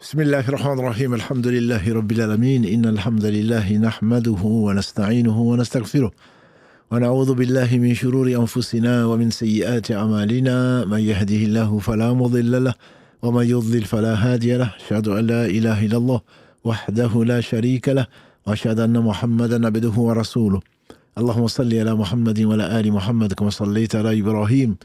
بسم الله الرحمن الرحيم الحمد لله رب العالمين إن الحمد لله نحمده ونستعينه ونستغفره ونعوذ بالله من شرور أنفسنا ومن سيئات أعمالنا من يهده الله فلا مضل له ومن يضلل فلا هادي له أشهد أن لا إله إلا الله وحده لا شريك له وأشهد أن محمدا عبده ورسوله اللهم صل على محمد وعلى آل محمد كما صليت على إبراهيم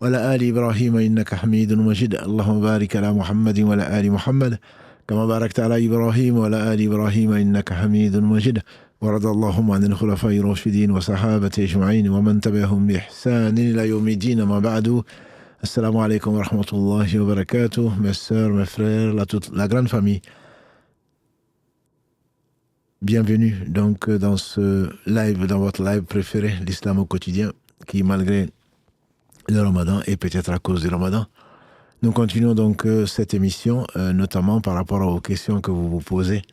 وعلى آل إبراهيم إنك حميد مجيد اللهم بارك على محمد وعلى آل محمد كما باركت على إبراهيم وعلى آل إبراهيم إنك حميد مجيد ورضى اللهم عن الخلفاء الراشدين وصحابة أجمعين ومن تبعهم بإحسان إلى يوم الدين ما بعد Assalamu alaikum wa rahmatullahi wa barakatuh, mes sœurs, mes frères, la grande famille. Bienvenue donc dans ce live, dans votre live préféré, l'islam au quotidien, qui malgré le ramadan et peut-être à cause du ramadan, nous continuons donc cette émission, notamment par rapport aux questions que vous vous posez.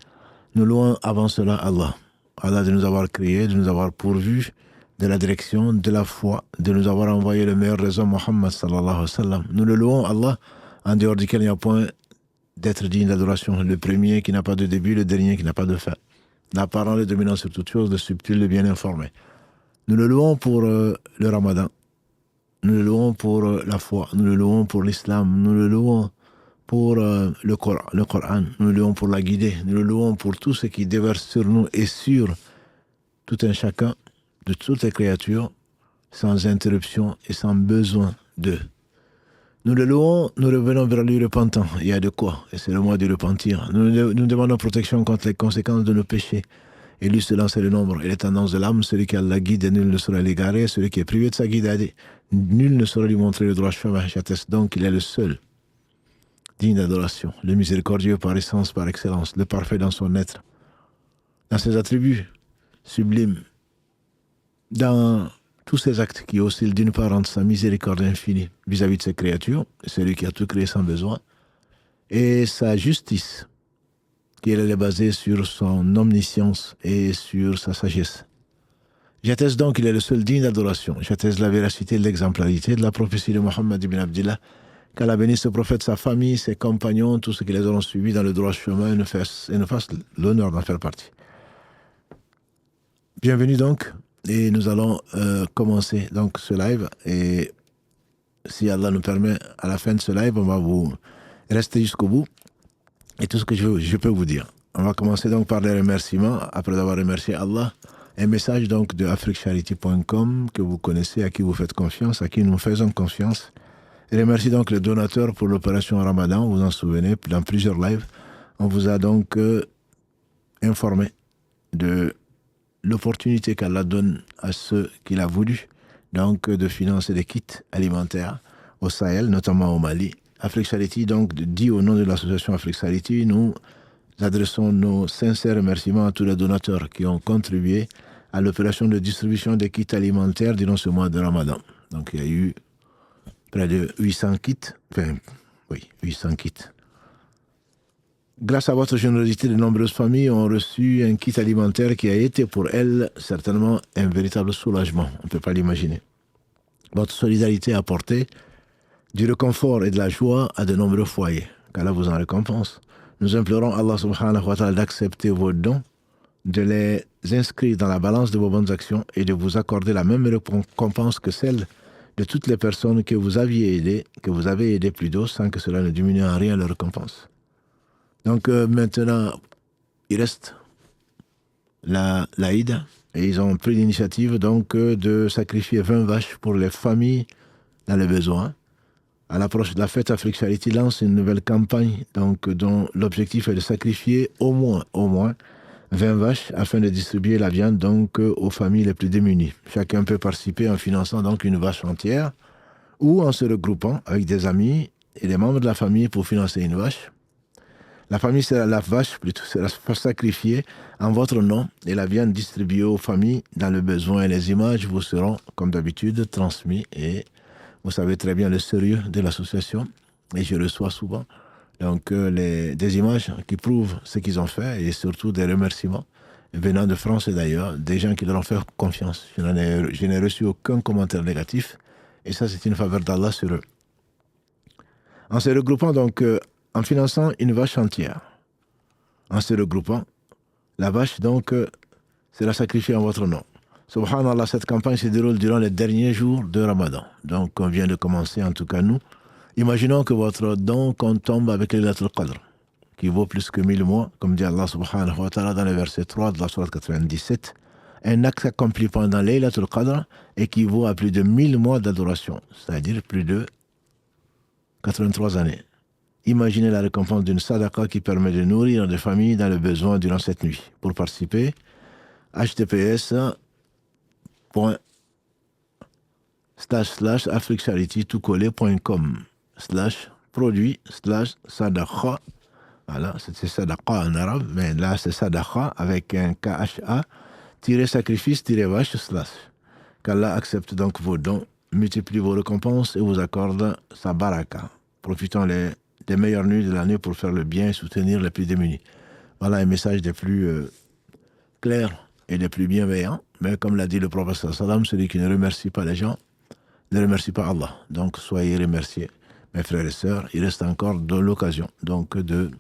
Nous louons avant cela Allah. Allah de nous avoir créés, de nous avoir pourvus, de la direction, de la foi, de nous avoir envoyé le meilleur raison, Muhammad sallallahu alayhi wa sallam. Nous le louons Allah, en dehors duquel il n'y a point d'être digne d'adoration. Le premier qui n'a pas de début, le dernier qui n'a pas de fin. L'apparent, le dominant sur toute chose, le subtil, le bien informé. Nous le louons pour le ramadan. Nous le louons pour la foi. Nous le louons pour l'islam. Nous le louons pour le Coran. Nous le louons pour la guider. Nous le louons pour tout ce qui déverse sur nous et sur tout un chacun de toutes les créatures, sans interruption et sans besoin d'eux. Nous le louons, nous revenons vers lui repentant. Il y a de quoi, et c'est le mois du repentir. Nous demandons protection contre les conséquences de nos péchés. Et lui, cela, c'est le nombre et les tendances de l'âme. Celui qui a la guide, nul ne saura l'égarer. Celui qui est privé de sa guide, nul ne saura lui montrer le droit chemin. J'atteste donc qu'il est le seul, digne d'adoration, le miséricordieux par essence, par excellence, le parfait dans son être, dans ses attributs sublimes, dans tous ces actes qui oscillent d'une part entre sa miséricorde infinie vis-à-vis de ses créatures, celui qui a tout créé sans besoin, et sa justice, qui est basée sur son omniscience et sur sa sagesse. J'atteste donc qu'il est le seul digne d'adoration. J'atteste la véracité de l'exemplarité de la prophétie de Mohammed ibn Abdillah, qu'Allah bénisse ce prophète, sa famille, ses compagnons, tous ceux qui les auront suivis dans le droit chemin et nous fassent l'honneur d'en faire partie. Bienvenue donc. Et nous allons commencer donc ce live, et si Allah nous permet, à la fin de ce live, on va vous rester jusqu'au bout, et tout ce que je peux vous dire. On va commencer donc par les remerciements, après avoir remercié Allah. Un message donc de africecharity.com que vous connaissez, à qui vous faites confiance, à qui nous faisons confiance. Et remercie donc les donateurs pour l'opération Ramadan, vous en souvenez, dans plusieurs lives. On vous a donc informé de l'opportunité qu'Allah donne à ceux qu'il a voulu, donc de financer des kits alimentaires au Sahel, notamment au Mali. Afrique Charity, donc, dit au nom de l'association Afrique Charity, nous adressons nos sincères remerciements à tous les donateurs qui ont contribué à l'opération de distribution des kits alimentaires durant ce mois de Ramadan. Donc, il y a eu près de 800 kits, 800 kits. Grâce à votre générosité, de nombreuses familles ont reçu un kit alimentaire qui a été pour elles certainement un véritable soulagement. On ne peut pas l'imaginer. Votre solidarité a apporté du réconfort et de la joie à de nombreux foyers. Qu'Allah vous en récompense. Nous implorons Allah subhanahu wa ta'ala d'accepter vos dons, de les inscrire dans la balance de vos bonnes actions et de vous accorder la même récompense que celle de toutes les personnes que vous avez aidées plus tôt, sans que cela ne diminue en rien leur récompense. Donc maintenant, il reste l'Aïd, et ils ont pris l'initiative donc de sacrifier 20 vaches pour les familles dans les besoins. À l'approche de la fête, Afrique Charity lance une nouvelle campagne donc, dont l'objectif est de sacrifier au moins 20 vaches afin de distribuer la viande donc aux familles les plus démunies. Chacun peut participer en finançant donc une vache entière ou en se regroupant avec des amis et des membres de la famille pour financer une vache. La famille sera la vache, plutôt, sera sacrifiée en votre nom et la viande distribuée aux familles dans le besoin. Et les images vous seront, comme d'habitude, transmises. Et vous savez très bien le sérieux de l'association. Et je reçois souvent donc, des images qui prouvent ce qu'ils ont fait et surtout des remerciements venant de France et d'ailleurs, des gens qui leur ont fait confiance. Je n'ai reçu aucun commentaire négatif et ça, c'est une faveur d'Allah sur eux. En se regroupant donc en finançant une vache entière, en se regroupant. La vache, donc, sera sacrifiée en votre nom. Subhanallah, cette campagne se déroule durant les derniers jours de Ramadan. Donc, on vient de commencer, en tout cas nous. Imaginons que votre don tombe avec Laylatul Qadr, qui vaut plus que 1000 mois, comme dit Allah subhanahu wa ta'ala dans le verset 3 de la sourate 97. Un acte accompli pendant Laylatul Qadr équivaut à plus de 1000 mois d'adoration, c'est-à-dire plus de 83 années. Imaginez la récompense d'une sadaqa qui permet de nourrir des familles dans le besoin durant cette nuit. Pour participer, https://africecharity.com/produit/sadaqa. Voilà, c'est sadaqa en arabe, mais là c'est sadaqa avec un KHA-sacrifice-vache/. Qu'Allah accepte donc vos dons, multiplie vos récompenses et vous accorde sa baraka. Profitons des meilleures nuits de l'année pour faire le bien et soutenir les plus démunis. Voilà un message des plus clairs et des plus bienveillants. Mais comme l'a dit le prophète sallam, celui qui ne remercie pas les gens ne remercie pas Allah. Donc soyez remerciés, mes frères et sœurs. Il reste encore de l'occasion donc de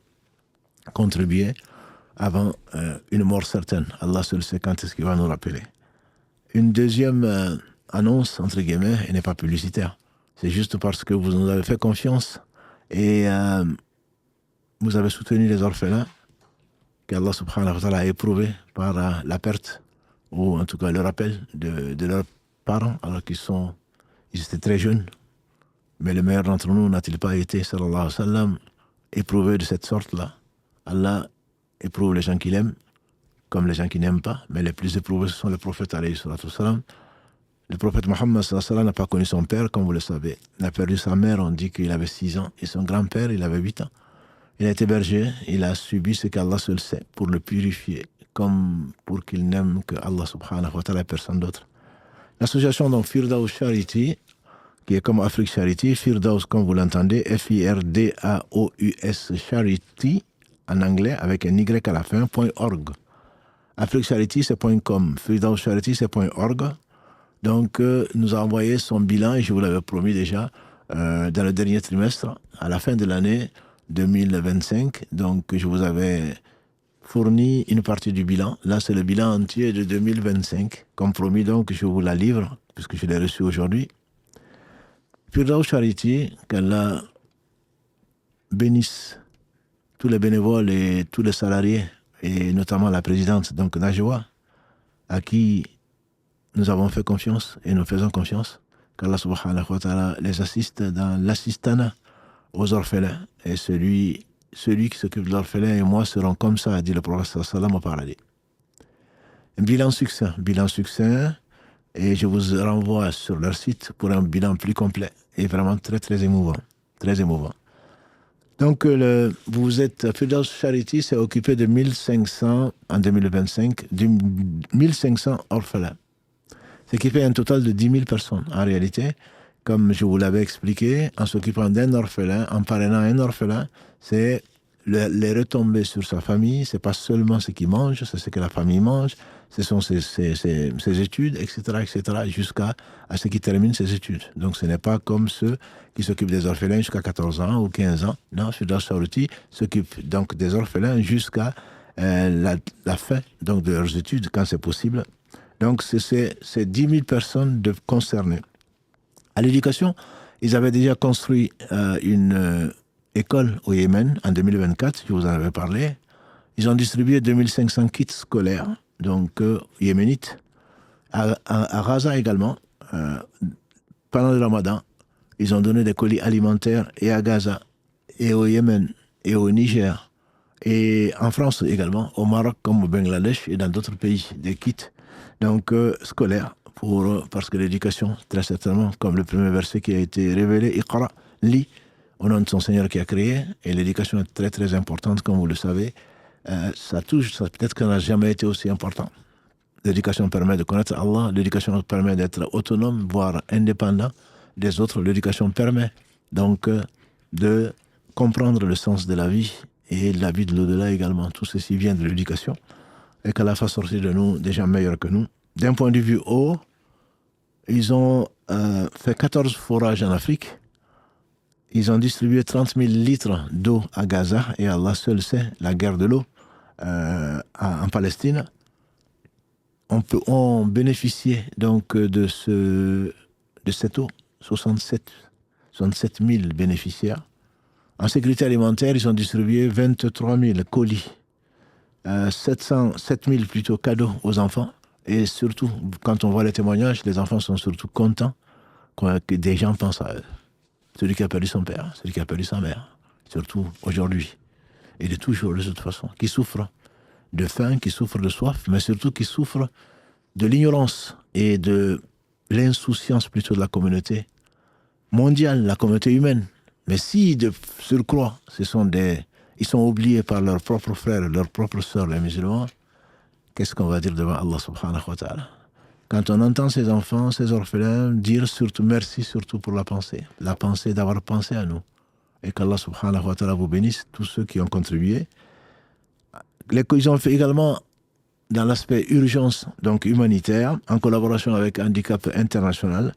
contribuer avant une mort certaine. Allah seul sait quand est-ce qu'il va nous rappeler. Une deuxième annonce, entre guillemets, et n'est pas publicitaire. C'est juste parce que vous nous avez fait confiance et vous avez soutenu les orphelins qu'Allah subhanahu wa ta'ala a éprouvé par la perte, ou en tout cas le rappel de leurs parents, alors qu'ils étaient très jeunes. Mais le meilleur d'entre nous n'a-t-il pas été, sallallahu alayhi wa sallam, éprouvé de cette sorte-là? Allah éprouve les gens qu'il aime, comme les gens qui n'aiment pas, mais les plus éprouvés, ce sont les prophètes, alayhi salatu wassalam. Le prophète Mohammed sallallahu alayhi wa sallam n'a pas connu son père, comme vous le savez. Il a perdu sa mère, on dit qu'il avait 6 ans, et son grand-père, il avait 8 ans. Il a été berger, il a subi ce qu'Allah seul sait, pour le purifier, comme pour qu'il n'aime que Allah subhanahu wa ta'ala et personne d'autre. L'association donc Firdaus Charity, qui est comme Afrique Charity, Firdaus comme vous l'entendez, Firdaus Charity, en anglais, avec un Y à la fin, .org. Afrique Charity, c'est .com. Firdaus Charity, c'est .org. Donc, nous a envoyé son bilan, et je vous l'avais promis déjà, dans le dernier trimestre, à la fin de l'année 2025. Donc, je vous avais fourni une partie du bilan. Là, c'est le bilan entier de 2025. Comme promis, donc, je vous la livre, puisque je l'ai reçu aujourd'hui. Firdaus Charity, qu'Allah bénisse tous les bénévoles et tous les salariés, et notamment la présidente, donc Najwa, à qui nous avons fait confiance et nous faisons confiance, qu'Allah subhanahu wa ta'ala les assiste dans l'assistanat aux orphelins. Et celui qui s'occupe de l'orphelin et moi seront comme ça, a dit le prophète sallam au paradis. Un bilan succinct, et je vous renvoie sur leur site pour un bilan plus complet et vraiment très très émouvant. Très émouvant. Donc, vous êtes, Firdaus Charity s'est occupé de 1500, en 2025, 1500 orphelins. Ce qui fait un total de 10 000 personnes. En réalité, comme je vous l'avais expliqué, en s'occupant d'un orphelin, en parrainant un orphelin, c'est les retombées sur sa famille, c'est pas seulement ce qu'il mange, c'est ce que la famille mange, ce sont ses études, etc., jusqu'à ce qu'il termine ses études. Donc ce n'est pas comme ceux qui s'occupent des orphelins jusqu'à 14 ans ou 15 ans. Non, Firdaus Charity s'occupe donc des orphelins jusqu'à la fin donc, de leurs études, quand c'est possible. Donc c'est 10 000 personnes concernées. À l'éducation, ils avaient déjà construit une école au Yémen en 2024, je vous en avais parlé. Ils ont distribué 2500 kits scolaires, donc yéménites, à Gaza également. Pendant le Ramadan, ils ont donné des colis alimentaires et à Gaza, et au Yémen, et au Niger, et en France également, au Maroc comme au Bangladesh et dans d'autres pays, des kits donc scolaires, parce que l'éducation, très certainement, comme le premier verset qui a été révélé, Iqra, lis, au nom de son Seigneur qui a créé, et l'éducation est très très importante, comme vous le savez. Ça peut-être qu'elle n'a jamais été aussi important. L'éducation permet de connaître Allah, l'éducation permet d'être autonome, voire indépendant des autres. L'éducation permet donc de comprendre le sens de la vie et la vie de l'au-delà également. Tout ceci vient de l'éducation et qu'Allah fasse sortir de nous des gens meilleurs que nous. D'un point de vue eau, ils ont fait 14 forages en Afrique Ils ont distribué 30 000 litres d'eau à Gaza, et Allah seul sait la guerre de l'eau en Palestine. On bénéficiait donc de cette eau, 67 000 bénéficiaires. En sécurité alimentaire, ils ont distribué 23 000 colis, 7 000 plutôt cadeaux aux enfants. Et surtout, quand on voit les témoignages, les enfants sont surtout contents que des gens pensent à eux. Celui qui a perdu son père, celui qui a perdu sa mère, surtout aujourd'hui, et de toujours de toute façon, qui souffre de faim, qui souffre de soif, mais surtout qui souffre de l'ignorance et de l'insouciance plutôt de la communauté mondiale, la communauté humaine. Mais si de surcroît, ils sont oubliés par leurs propres frères, leurs propres sœurs, les musulmans, qu'est-ce qu'on va dire devant Allah subhanahu wa ta'ala? Quand on entend ces enfants, ces orphelins dire surtout merci, surtout pour la pensée d'avoir pensé à nous. Et qu'Allah subhanahu wa ta'ala vous bénisse, tous ceux qui ont contribué. Ils ont fait également dans l'aspect urgence, donc humanitaire, en collaboration avec Handicap International,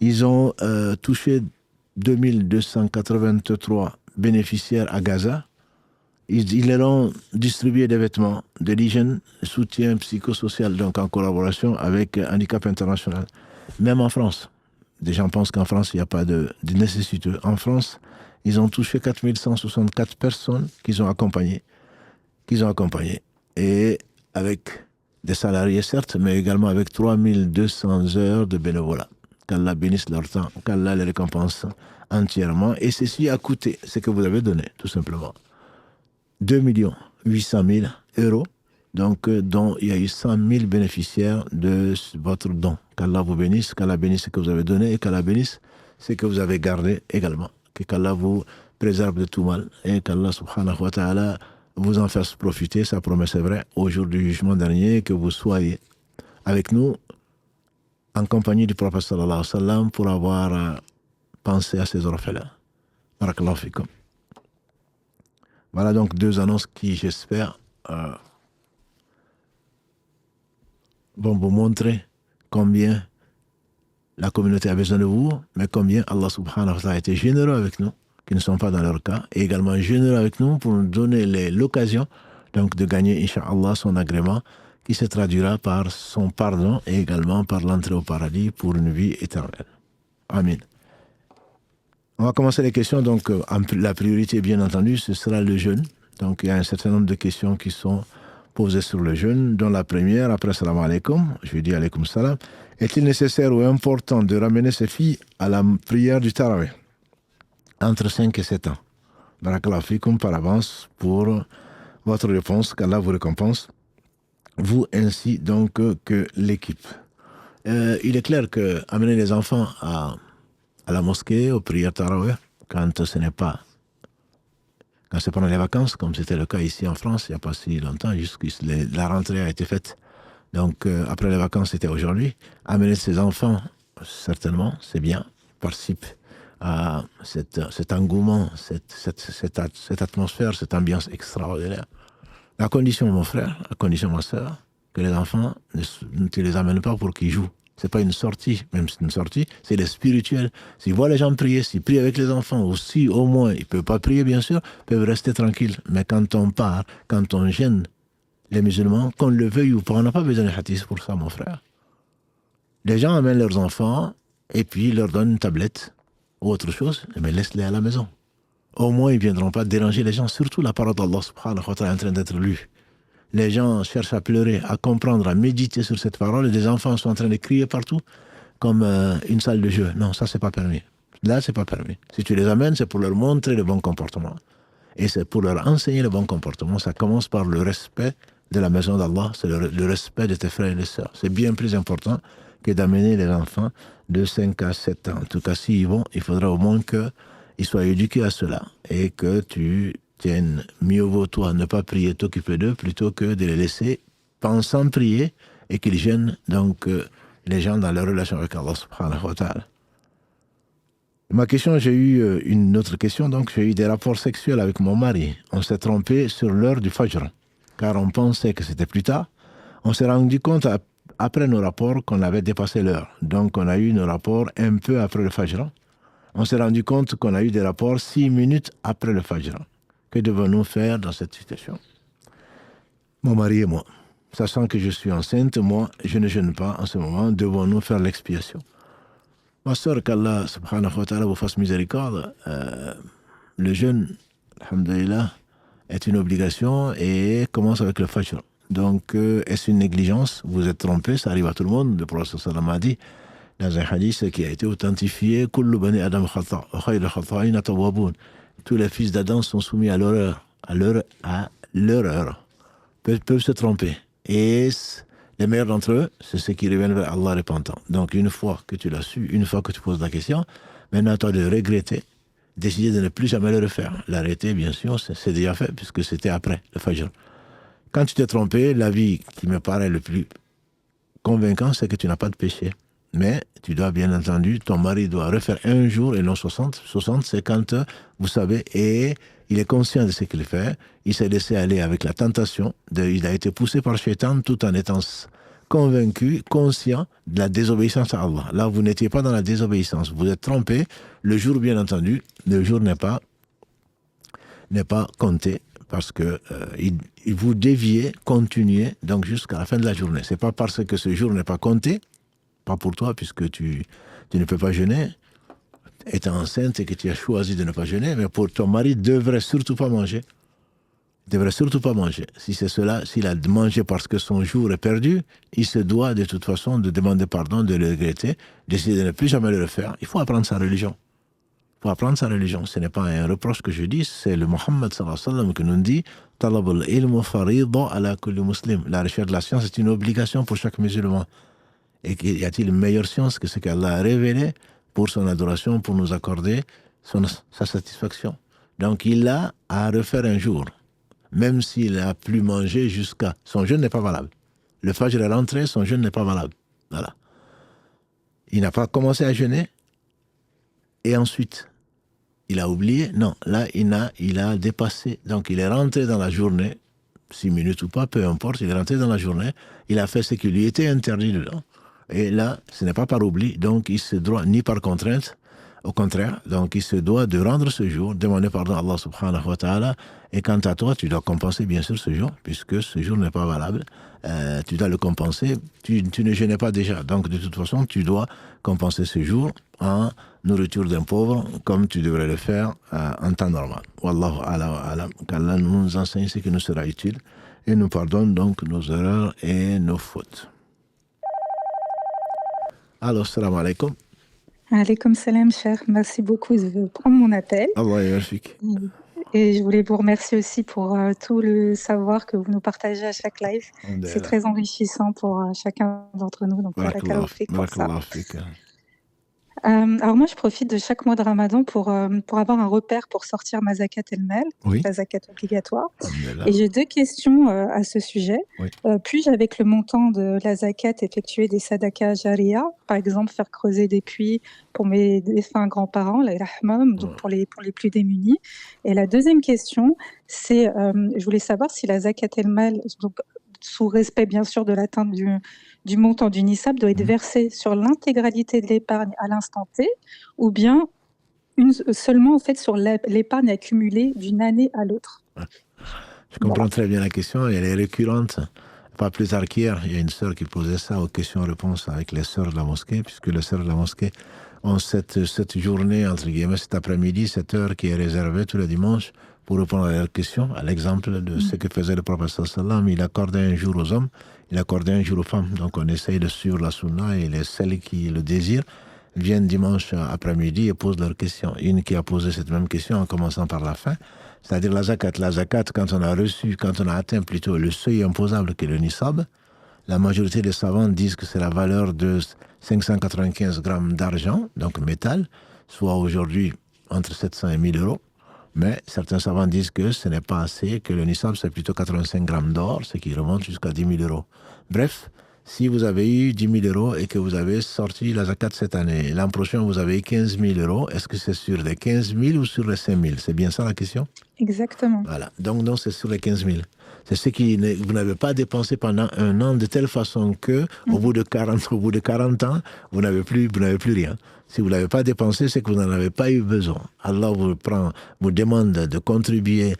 ils ont touché 2283 bénéficiaires à Gaza. Ils leur ont distribué des vêtements, de l'hygiène, soutien psychosocial, donc en collaboration avec Handicap International. Même en France, des gens pensent qu'en France, il n'y a pas de nécessité. En France, ils ont touché 4164 personnes qu'ils ont accompagnées. Et avec des salariés, certes, mais également avec 3200 heures de bénévolat. Qu'Allah bénisse leur temps, qu'Allah les récompense entièrement. Et ceci a coûté ce que vous avez donné, tout simplement. 2 800 000 euros, donc dont il y a eu 100 000 bénéficiaires de votre don. Qu'Allah vous bénisse, qu'Allah bénisse ce que vous avez donné et qu'Allah bénisse ce que vous avez gardé également. Qu'Allah vous préserve de tout mal et qu'Allah subhanahu wa ta'ala vous en fasse profiter, sa promesse est vraie, au jour du jugement dernier, que vous soyez avec nous en compagnie du prophète sallallahu alayhi wa sallam pour avoir pensé à ces orphelins. Barakallahu fikum. Voilà donc 2 annonces qui, j'espère, vont vous montrer combien la communauté a besoin de vous, mais combien Allah subhanahu wa ta'ala a été généreux avec nous, qui ne sont pas dans leur cas, et également généreux avec nous pour nous donner l'occasion donc de gagner, Inch'Allah, son agrément, qui se traduira par son pardon et également par l'entrée au paradis pour une vie éternelle. Amin. On va commencer les questions. Donc, la priorité, bien entendu, ce sera le jeûne. Donc, il y a un certain nombre de questions qui sont posées sur le jeûne, dont la première, après salam alaikum, je lui dis alaikum salam, est-il nécessaire ou important de ramener ses filles à la prière du Tarawih entre 5 et 7 ans? Barakallahu fikum par avance pour votre réponse, qu'Allah vous récompense, vous ainsi donc que l'équipe. Il est clair que amener les enfants à la mosquée, aux prières Tarawih, quand c'est pendant les vacances, comme c'était le cas ici en France, il n'y a pas si longtemps, la rentrée a été faite. Donc, après les vacances, c'était aujourd'hui. Amener ses enfants, certainement, c'est bien, participe à cet engouement, cette atmosphère, cette ambiance extraordinaire. La condition, mon frère, la condition, ma soeur, que les enfants, ne te les amènent pas pour qu'ils jouent. C'est pas une sortie, même si c'est une sortie, c'est le spirituel. S'ils voient les gens prier, s'ils prient avec les enfants, ou si au moins, ils ne peuvent pas prier, bien sûr, ils peuvent rester tranquilles. Mais quand on part, quand on gêne les musulmans, qu'on le veuille ou pas, on n'a pas besoin de hadith pour ça, mon frère. Les gens amènent leurs enfants, et puis ils leur donnent une tablette, ou autre chose, mais laisse-les à la maison. Au moins, ils ne viendront pas déranger les gens, surtout la parole d'Allah subhanahu wa ta'ala est en train d'être lue. Les gens cherchent à pleurer, à comprendre, à méditer sur cette parole, et les enfants sont en train de crier partout, comme une salle de jeu. Non, ça, c'est pas permis. Là, c'est pas permis. Si tu les amènes, c'est pour leur montrer le bon comportement. Et c'est pour leur enseigner le bon comportement. Ça commence par le respect de la maison d'Allah, c'est le respect de tes frères et les sœurs. C'est bien plus important que d'amener les enfants de 5 à 7 ans. En tout cas, s'ils vont, il faudra au moins qu'ils soient éduqués à cela et que tu tiennes, mieux vaut toi ne pas prier, t'occuper d'eux, plutôt que de les laisser pensant prier et qu'ils gênent donc les gens dans leur relation avec Allah subhanahu wa ta'ala. Ma question, j'ai eu une autre question, donc j'ai eu des rapports sexuels avec mon mari. On s'est trompé sur l'heure du Fajr, car on pensait que c'était plus tard. On s'est rendu compte après nos rapports qu'on avait dépassé l'heure. Donc on a eu nos rapports un peu après le Fajr. On s'est rendu compte qu'on a eu des rapports 6 minutes après le Fajr. Que devons-nous faire dans cette situation? Mon mari et moi, sachant que je suis enceinte, moi, je ne jeûne pas en ce moment, devons-nous faire l'expiation? Ma soeur, qu'Allah subhanahu wa ta'ala vous fasse miséricorde, le jeûne, alhamdulillah, est une obligation et commence avec le Fajr. Donc, est-ce une négligence? Vous êtes trompé, ça arrive à tout le monde. Le prophète sallam a dit, dans un hadith qui a été authentifié, Kullu bani Adam khata, wa khayru khata'in tawwabun. Tous les fils d'Adam sont soumis à l'erreur, peuvent se tromper. Et les meilleurs d'entre eux, c'est ceux qui reviennent vers Allah repentant. Donc, une fois que tu l'as su, une fois que tu poses la question, maintenant à toi de regretter, décider de ne plus jamais le refaire. L'arrêter, bien sûr, c'est déjà fait, puisque c'était après le Fajr. Quand tu t'es trompé, l'avis qui me paraît le plus convaincant, c'est que tu n'as pas de péché. Mais tu dois, bien entendu, ton mari doit refaire un jour et non 60. 60, c'est quand, vous savez, et il est conscient de ce qu'il fait. Il s'est laissé aller avec la tentation. Il a été poussé par Shaitan tout en étant convaincu, conscient de la désobéissance à Allah. Là, vous n'étiez pas dans la désobéissance. Vous êtes trompé. Le jour, bien entendu, le jour n'est pas compté parce que vous déviez, continuez donc jusqu'à la fin de la journée. C'est pas parce que ce jour n'est pas compté, pas pour toi puisque tu ne peux pas jeûner, étant enceinte et que tu as choisi de ne pas jeûner, mais pour ton mari, devrait surtout pas manger. Il devrait surtout pas manger. Si c'est cela, s'il a mangé parce que son jour est perdu, il se doit de toute façon de demander pardon, de le regretter, d'essayer de ne plus jamais le refaire. Il faut apprendre sa religion. Pour apprendre sa religion. Ce n'est pas un reproche que je dis, c'est le Mohammed sallallahu alayhi wa sallam qui nous dit Talab al-ilm farida ala kulli muslim. La recherche de la science est une obligation pour chaque musulman. Et y a-t-il une meilleure science que ce qu'Allah a révélé pour son adoration, pour nous accorder sa satisfaction? Donc il a à refaire un jour, même s'il a plus mangé jusqu'à... Son jeûne n'est pas valable. Le Fajr est rentré, son jeûne n'est pas valable. Voilà. Il n'a pas commencé à jeûner, et ensuite... il a oublié? Non, là, il a dépassé. Donc, il est rentré dans la journée, 6 minutes ou pas, peu importe, il est rentré dans la journée, il a fait ce qui lui était interdit dedans. Et là, ce n'est pas par oubli, donc il se doit, ni par contrainte, au contraire, donc il se doit de rendre ce jour, demander pardon à Allah subhanahu wa ta'ala, et quant à toi, tu dois compenser bien sûr ce jour, puisque ce jour n'est pas valable, tu dois le compenser, tu ne jeûnais pas déjà, donc de toute façon, tu dois compenser ce jour en nourriture d'un pauvre, comme tu devrais le faire en temps normal. Wallahu a'lam, qu'Allah nous enseigne ce qui nous sera utile, et nous pardonne donc nos erreurs et nos fautes. Alors, salam alaikum. Alaikum salam, cher. Merci beaucoup de prendre mon appel. Allah yarfik. Et je voulais vous remercier aussi pour tout le savoir que vous nous partagez à chaque live. C'est très enrichissant pour chacun d'entre nous. Donc, barakallahu fik pour ça. Alors moi, je profite de chaque mois de Ramadan pour avoir un repère pour sortir ma zakat el-mal, Oui. la zakat obligatoire. Et j'ai 2 questions à ce sujet. Oui. Puis-je, avec le montant de la zakat, effectuer des sadaka jariya, par exemple faire creuser des puits pour mes défunts grands-parents, la rahmam, donc pour les plus démunis. Et la deuxième question, c'est, je voulais savoir si la zakat el-mal, donc sous respect bien sûr de l'atteinte du montant du NISAB, doit être versé sur l'intégralité de l'épargne à l'instant T, ou bien seulement en fait sur l'épargne accumulée d'une année à l'autre. Je comprends très bien la question, et elle est récurrente. Pas plus tard qu'hier, il y a une sœur qui posait ça aux questions-réponses avec les sœurs de la mosquée, puisque les sœurs de la mosquée ont cette journée, entre guillemets, cet après-midi, cette heure qui est réservée tous les dimanches pour répondre à leurs questions, à l'exemple de ce que faisait le prophète sallam. Il accordait un jour aux hommes, il accordait un jour aux femmes. Donc on essaye de suivre la sunna, et celles qui le désirent viennent dimanche après-midi et posent leurs questions. Une qui a posé cette même question en commençant par la fin, c'est-à-dire la zakat. La zakat, quand on a atteint plutôt le seuil imposable qui est le nisab, la majorité des savants disent que c'est la valeur de 595 grammes d'argent, donc métal, soit aujourd'hui entre 700 et 1000 euros. Mais certains savants disent que ce n'est pas assez, que le nisab c'est plutôt 85 grammes d'or, ce qui remonte jusqu'à 10 000 euros. Bref, Si vous avez eu 10 000 euros et que vous avez sorti la zakat cette année, l'an prochain vous avez eu 15 000 euros, est-ce que c'est sur les 15 000 ou sur les 5 000? C'est bien ça la question? Exactement. Voilà. Donc, non, c'est sur les 15 000. C'est ce que vous n'avez pas dépensé pendant un an de telle façon que, au bout de 40 ans, vous n'avez plus rien. Si vous ne l'avez pas dépensé, c'est que vous n'en avez pas eu besoin. Allah vous demande de contribuer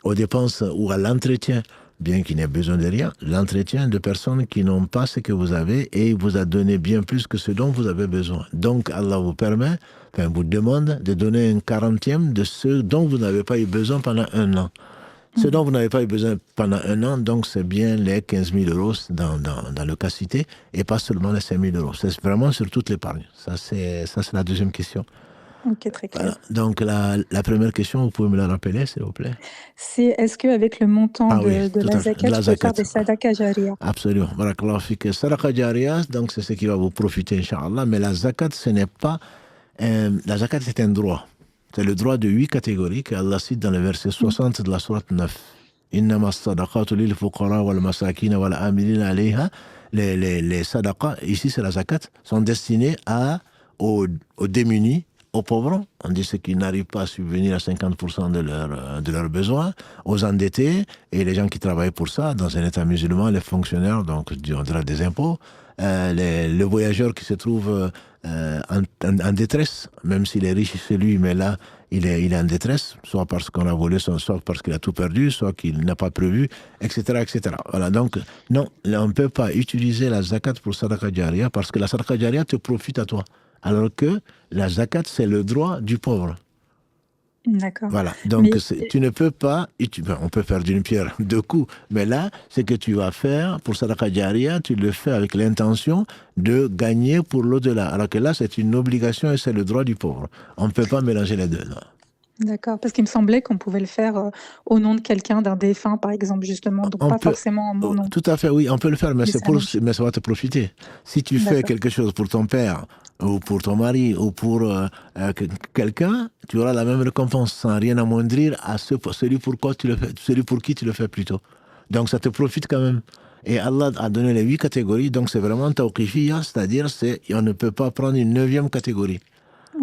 aux dépenses ou à l'entretien, bien qu'il n'ait besoin de rien, l'entretien de personnes qui n'ont pas ce que vous avez et il vous a donné bien plus que ce dont vous avez besoin. Donc Allah vous demande de donner un 40e de ce dont vous n'avez pas eu besoin pendant un an. Ce dont vous n'avez pas eu besoin pendant un an, donc c'est bien les 15 000 euros dans le cas cité et pas seulement les 5 000 euros. C'est vraiment sur toute l'épargne. Ça, c'est la deuxième question. Ok, très clair. Voilà. Donc, la première question, vous pouvez me la rappeler, s'il vous plaît? C'est est-ce qu'avec le montant de la zakat, tu peux faire des sadaka jariya? Absolument. Barakallahu fik. Sadaqa jariya, donc c'est ce qui va vous profiter, Inch'Allah. Mais la zakat, ce n'est pas... la zakat, c'est un droit. C'est le droit de 8 catégories qu'Allah cite dans le verset 60 de la sourate 9. Innama as-sadaqatu lil fuqara wal masakin wal amilina alayha. Les sadaqas, ici c'est la zakat, sont destinés aux démunis, aux pauvres, on dit ceux qui n'arrivent pas à subvenir à 50% de leurs besoins, aux endettés et les gens qui travaillent pour ça, dans un État musulman, les fonctionnaires, donc on dirait des impôts, le voyageur qui se trouve en détresse, même s'il est riche c'est lui, mais là, il est en détresse, soit parce qu'on a volé, soit parce qu'il a tout perdu, soit qu'il n'a pas prévu, etc., etc. Voilà, donc, non, on ne peut pas utiliser la zakat pour sadaqa jariya parce que la sadaqa jariya te profite à toi. Alors que la zakat, c'est le droit du pauvre. D'accord. Voilà, donc tu ne peux pas, on peut faire d'une pierre deux coups, mais là, ce que tu vas faire pour sadaqa jariya, tu le fais avec l'intention de gagner pour l'au-delà. Alors que là, c'est une obligation et c'est le droit du pauvre. On ne peut pas mélanger les deux. Non. D'accord, parce qu'il me semblait qu'on pouvait le faire au nom de quelqu'un, d'un défunt, par exemple, justement, donc pas forcément en mon nom. Tout à fait, oui, on peut le faire, mais ça va te profiter. Si tu fais quelque chose pour ton père, ou pour ton mari, ou pour quelqu'un, tu auras la même récompense, sans rien amoindrir à celui pour qui tu le fais plutôt. Donc ça te profite quand même. Et Allah a donné les 8 catégories, donc c'est vraiment tawqifiyya, c'est-à-dire on ne peut pas prendre une 9e catégorie.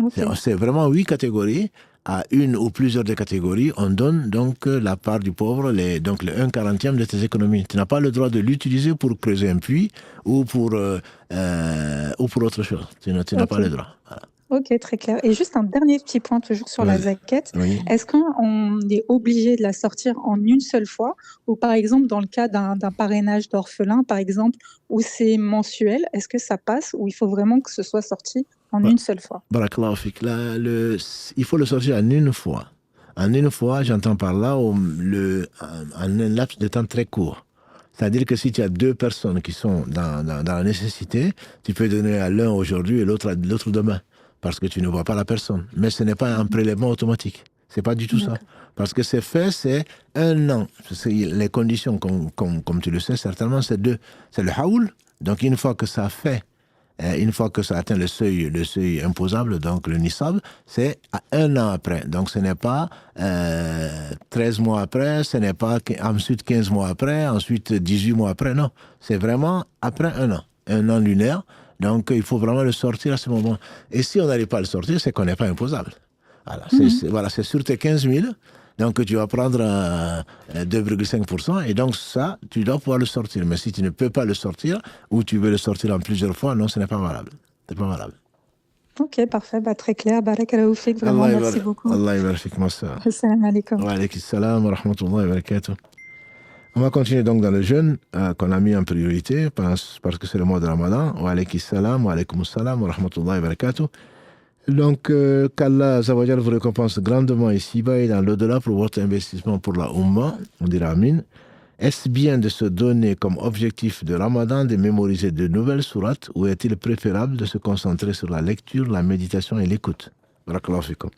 Okay. C'est vraiment 8 catégories. À une ou plusieurs des catégories, on donne donc la part du pauvre, donc le 1/40e de tes économies. Tu n'as pas le droit de l'utiliser pour creuser un puits ou pour autre chose. Tu n'as pas le droit. Voilà. Ok, très clair. Et juste un dernier petit point, toujours sur la zakat. Oui. Est-ce qu'on est obligé de la sortir en une seule fois? Ou par exemple, dans le cas d'un parrainage d'orphelin, par exemple, où c'est mensuel, est-ce que ça passe ou il faut vraiment que ce soit sorti en une seule fois? Barakallahu fik. Il faut le sortir en une fois. En une fois, j'entends par là en un laps de temps très court. C'est-à-dire que si tu as 2 personnes qui sont dans la nécessité, tu peux donner à l'un aujourd'hui et l'autre demain. Parce que tu ne vois pas la personne. Mais ce n'est pas un prélèvement automatique. C'est pas du tout ça. Parce que c'est fait, c'est 1 an. Les conditions, comme tu le sais, certainement, c'est 2. C'est le haoul. Donc, une fois que ça atteint le seuil imposable, donc le nisab, c'est à 1 an après. Donc, ce n'est pas 13 mois après, ce n'est pas ensuite 15 mois après, ensuite 18 mois après. Non, c'est vraiment après 1 an. 1 an lunaire. Donc, il faut vraiment le sortir à ce moment. Et si on n'arrive pas à le sortir, c'est qu'on n'est pas imposable. Voilà, c'est sur tes 15 000. Donc, tu vas prendre 2,5%. Et donc, ça, tu dois pouvoir le sortir. Mais si tu ne peux pas le sortir, ou tu veux le sortir en plusieurs fois, non, ce n'est pas valable. C'est pas valable. Ok, parfait. Très clair. Barakallahu fik. Vraiment, merci beaucoup. Allah yabarak fik, massa. Assalamu alaikum. Wa alaykum salam wa rahmatullahi wa barakatuh. On va continuer donc dans le jeûne qu'on a mis en priorité parce que c'est le mois de Ramadan. Wa alaykum salam wa rahmatullahi wa barakatuh. Donc, qu'Allah Azawajal vous récompense grandement ici-bas et dans l'au-delà pour votre investissement pour la Ummah. On dira Amin. Est-ce bien de se donner comme objectif de Ramadan de mémoriser de nouvelles sourates ou est-il préférable de se concentrer sur la lecture, la méditation et l'écoute? Barakallahu fikum.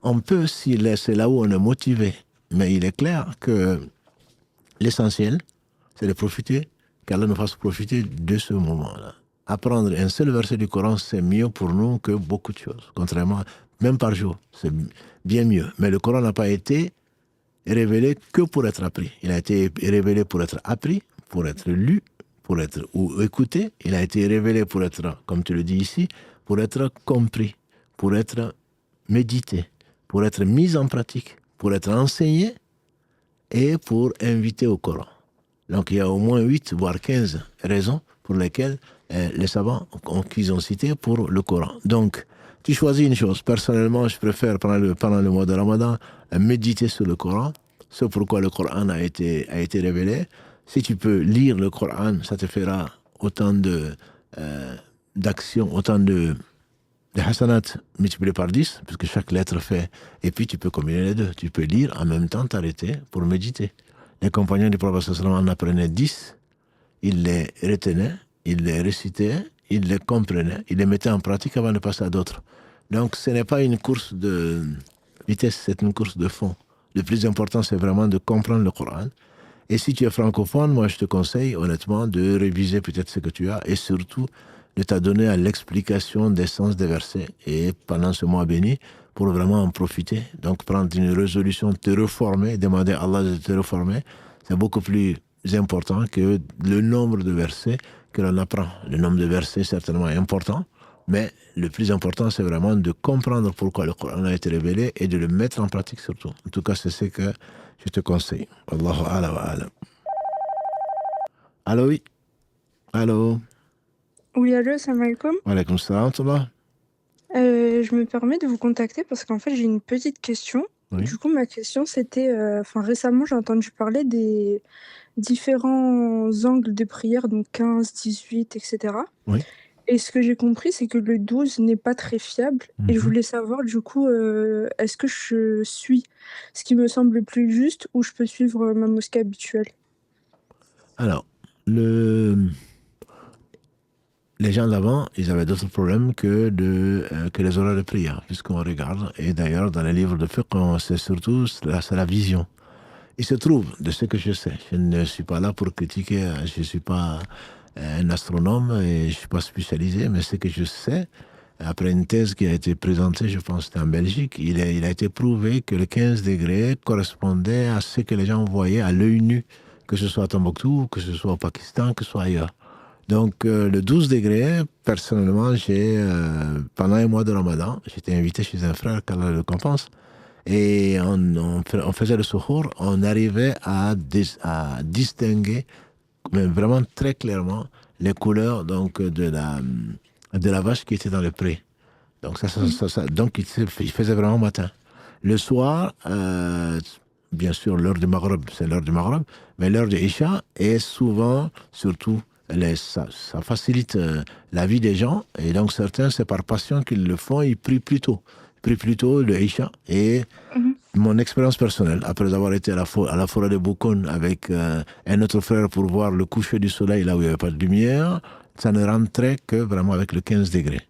On peut, si c'est là où on est motivé, mais il est clair que l'essentiel, c'est de profiter, qu'Allah nous fasse profiter de ce moment-là. Apprendre un seul verset du Coran, c'est mieux pour nous que beaucoup de choses. Contrairement, même par jour, c'est bien mieux. Mais le Coran n'a pas été révélé que pour être appris. Il a été révélé pour être appris, pour être lu, pour être ou écouté. Il a été révélé pour être, comme tu le dis ici, pour être compris, pour être médité, pour être mis en pratique, pour être enseigné et pour inviter au Coran. Donc il y a au moins 8 voire 15 raisons pour lesquelles les savants qu'ils ont cité pour le Coran. Donc tu choisis une chose. Personnellement, je préfère pendant le mois de Ramadan méditer sur le Coran. C'est pourquoi le Coran a été révélé. Si tu peux lire le Coran, ça te fera autant d'actions, autant de hasanat multipliés par 10, puisque chaque lettre fait. Et puis tu peux combiner les deux. Tu peux lire en même temps, t'arrêter pour méditer. Les compagnons du prophète en apprenaient 10, ils les retenaient, ils les récitaient, ils les comprenaient, ils les mettaient en pratique avant de passer à d'autres. Donc ce n'est pas une course de vitesse, c'est une course de fond. Le plus important, c'est vraiment de comprendre le Coran. Et si tu es francophone, moi je te conseille honnêtement de réviser peut-être ce que tu as et surtout de t'adonner à l'explication des sens des versets. Et pendant ce mois béni, pour vraiment en profiter, donc prendre une résolution, te reformer, demander à Allah de te reformer, c'est beaucoup plus important que le nombre de versets que l'on apprend. Le nombre de versets est certainement important, mais le plus important, c'est vraiment de comprendre pourquoi le Coran a été révélé et de le mettre en pratique surtout. En tout cas, c'est ce que je te conseille. Allahu a'lam wa a'lam. Allô, oui. Allô. Oui, allô, salam alaikum. Wa alaykoum salam, Toba. Je me permets de vous contacter parce qu'en fait, j'ai une petite question. Oui. Du coup, ma question, c'était, récemment, j'ai entendu parler des différents angles de prière, donc 15, 18, etc. Oui. Et ce que j'ai compris, c'est que le 12 n'est pas très fiable. Et je voulais savoir, du coup, est-ce que je suis ce qui me semble le plus juste ou je peux suivre ma mosquée habituelle? Alors, les gens d'avant, ils avaient d'autres problèmes que les horaires de prière, puisqu'on regarde. Et d'ailleurs, dans les livres de fiqh, c'est surtout c'est la vision. Il se trouve, de ce que je sais, je ne suis pas là pour critiquer, je ne suis pas un astronome et je ne suis pas spécialisé, mais ce que je sais, après une thèse qui a été présentée, je pense que c'était en Belgique, il a été prouvé que le 15 degrés correspondait à ce que les gens voyaient à l'œil nu, que ce soit à Tombouctou, que ce soit au Pakistan, que ce soit ailleurs. Donc le 12 degrés, personnellement, pendant un mois de Ramadan, j'étais invité chez un frère, qu'Allah le compense, et on faisait le suhour, on arrivait à distinguer, mais vraiment très clairement, les couleurs donc, de la vache qui était dans le pré. Donc, donc il faisait vraiment matin. Le soir, bien sûr, l'heure du Maghreb, c'est l'heure du Maghreb, mais l'heure de Isha est souvent, surtout, ça facilite la vie des gens, et donc certains, c'est par passion qu'ils le font, ils prient plus tôt le Isha. Et mon expérience personnelle, après avoir été à la forêt de Boukoun avec un autre frère pour voir le coucher du soleil là où il n'y avait pas de lumière, ça ne rentrait que vraiment avec le 15 degrés.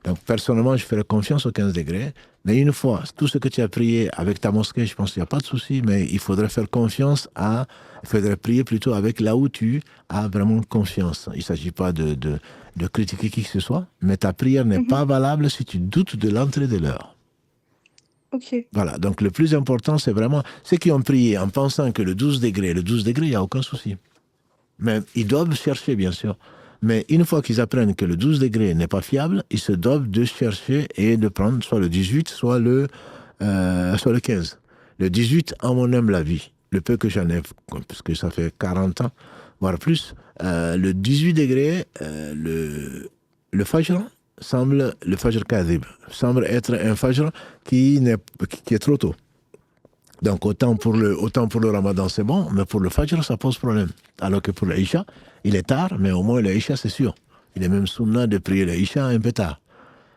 Donc personnellement, je ferais confiance au 15 degrés. Mais une fois, tout ce que tu as prié avec ta mosquée, je pense qu'il n'y a pas de souci, mais il faudrait faire confiance il faudrait prier plutôt avec là où tu as vraiment confiance. Il ne s'agit pas de critiquer qui que ce soit, mais ta prière n'est pas valable si tu doutes de l'entrée de l'heure. Ok. Voilà, donc le plus important, c'est vraiment ceux qui ont prié en pensant que le 12 degrés, il n'y a aucun souci. Mais ils doivent chercher, bien sûr. Mais une fois qu'ils apprennent que le 12 degrés n'est pas fiable, ils se doivent de chercher et de prendre soit le 18, soit le 15. Le 18, à mon humble avis, le peu que j'en ai, parce que ça fait 40 ans, voire plus, le 18 degrés, le Fajr, le Fajr Kadhib, semble être un Fajr qui est trop tôt. Donc autant pour le Ramadan c'est bon, mais pour le Fajr ça pose problème. Alors que pour le Isha, il est tard, mais au moins le Isha c'est sûr. Il est même sunnah de prier le Isha un peu tard.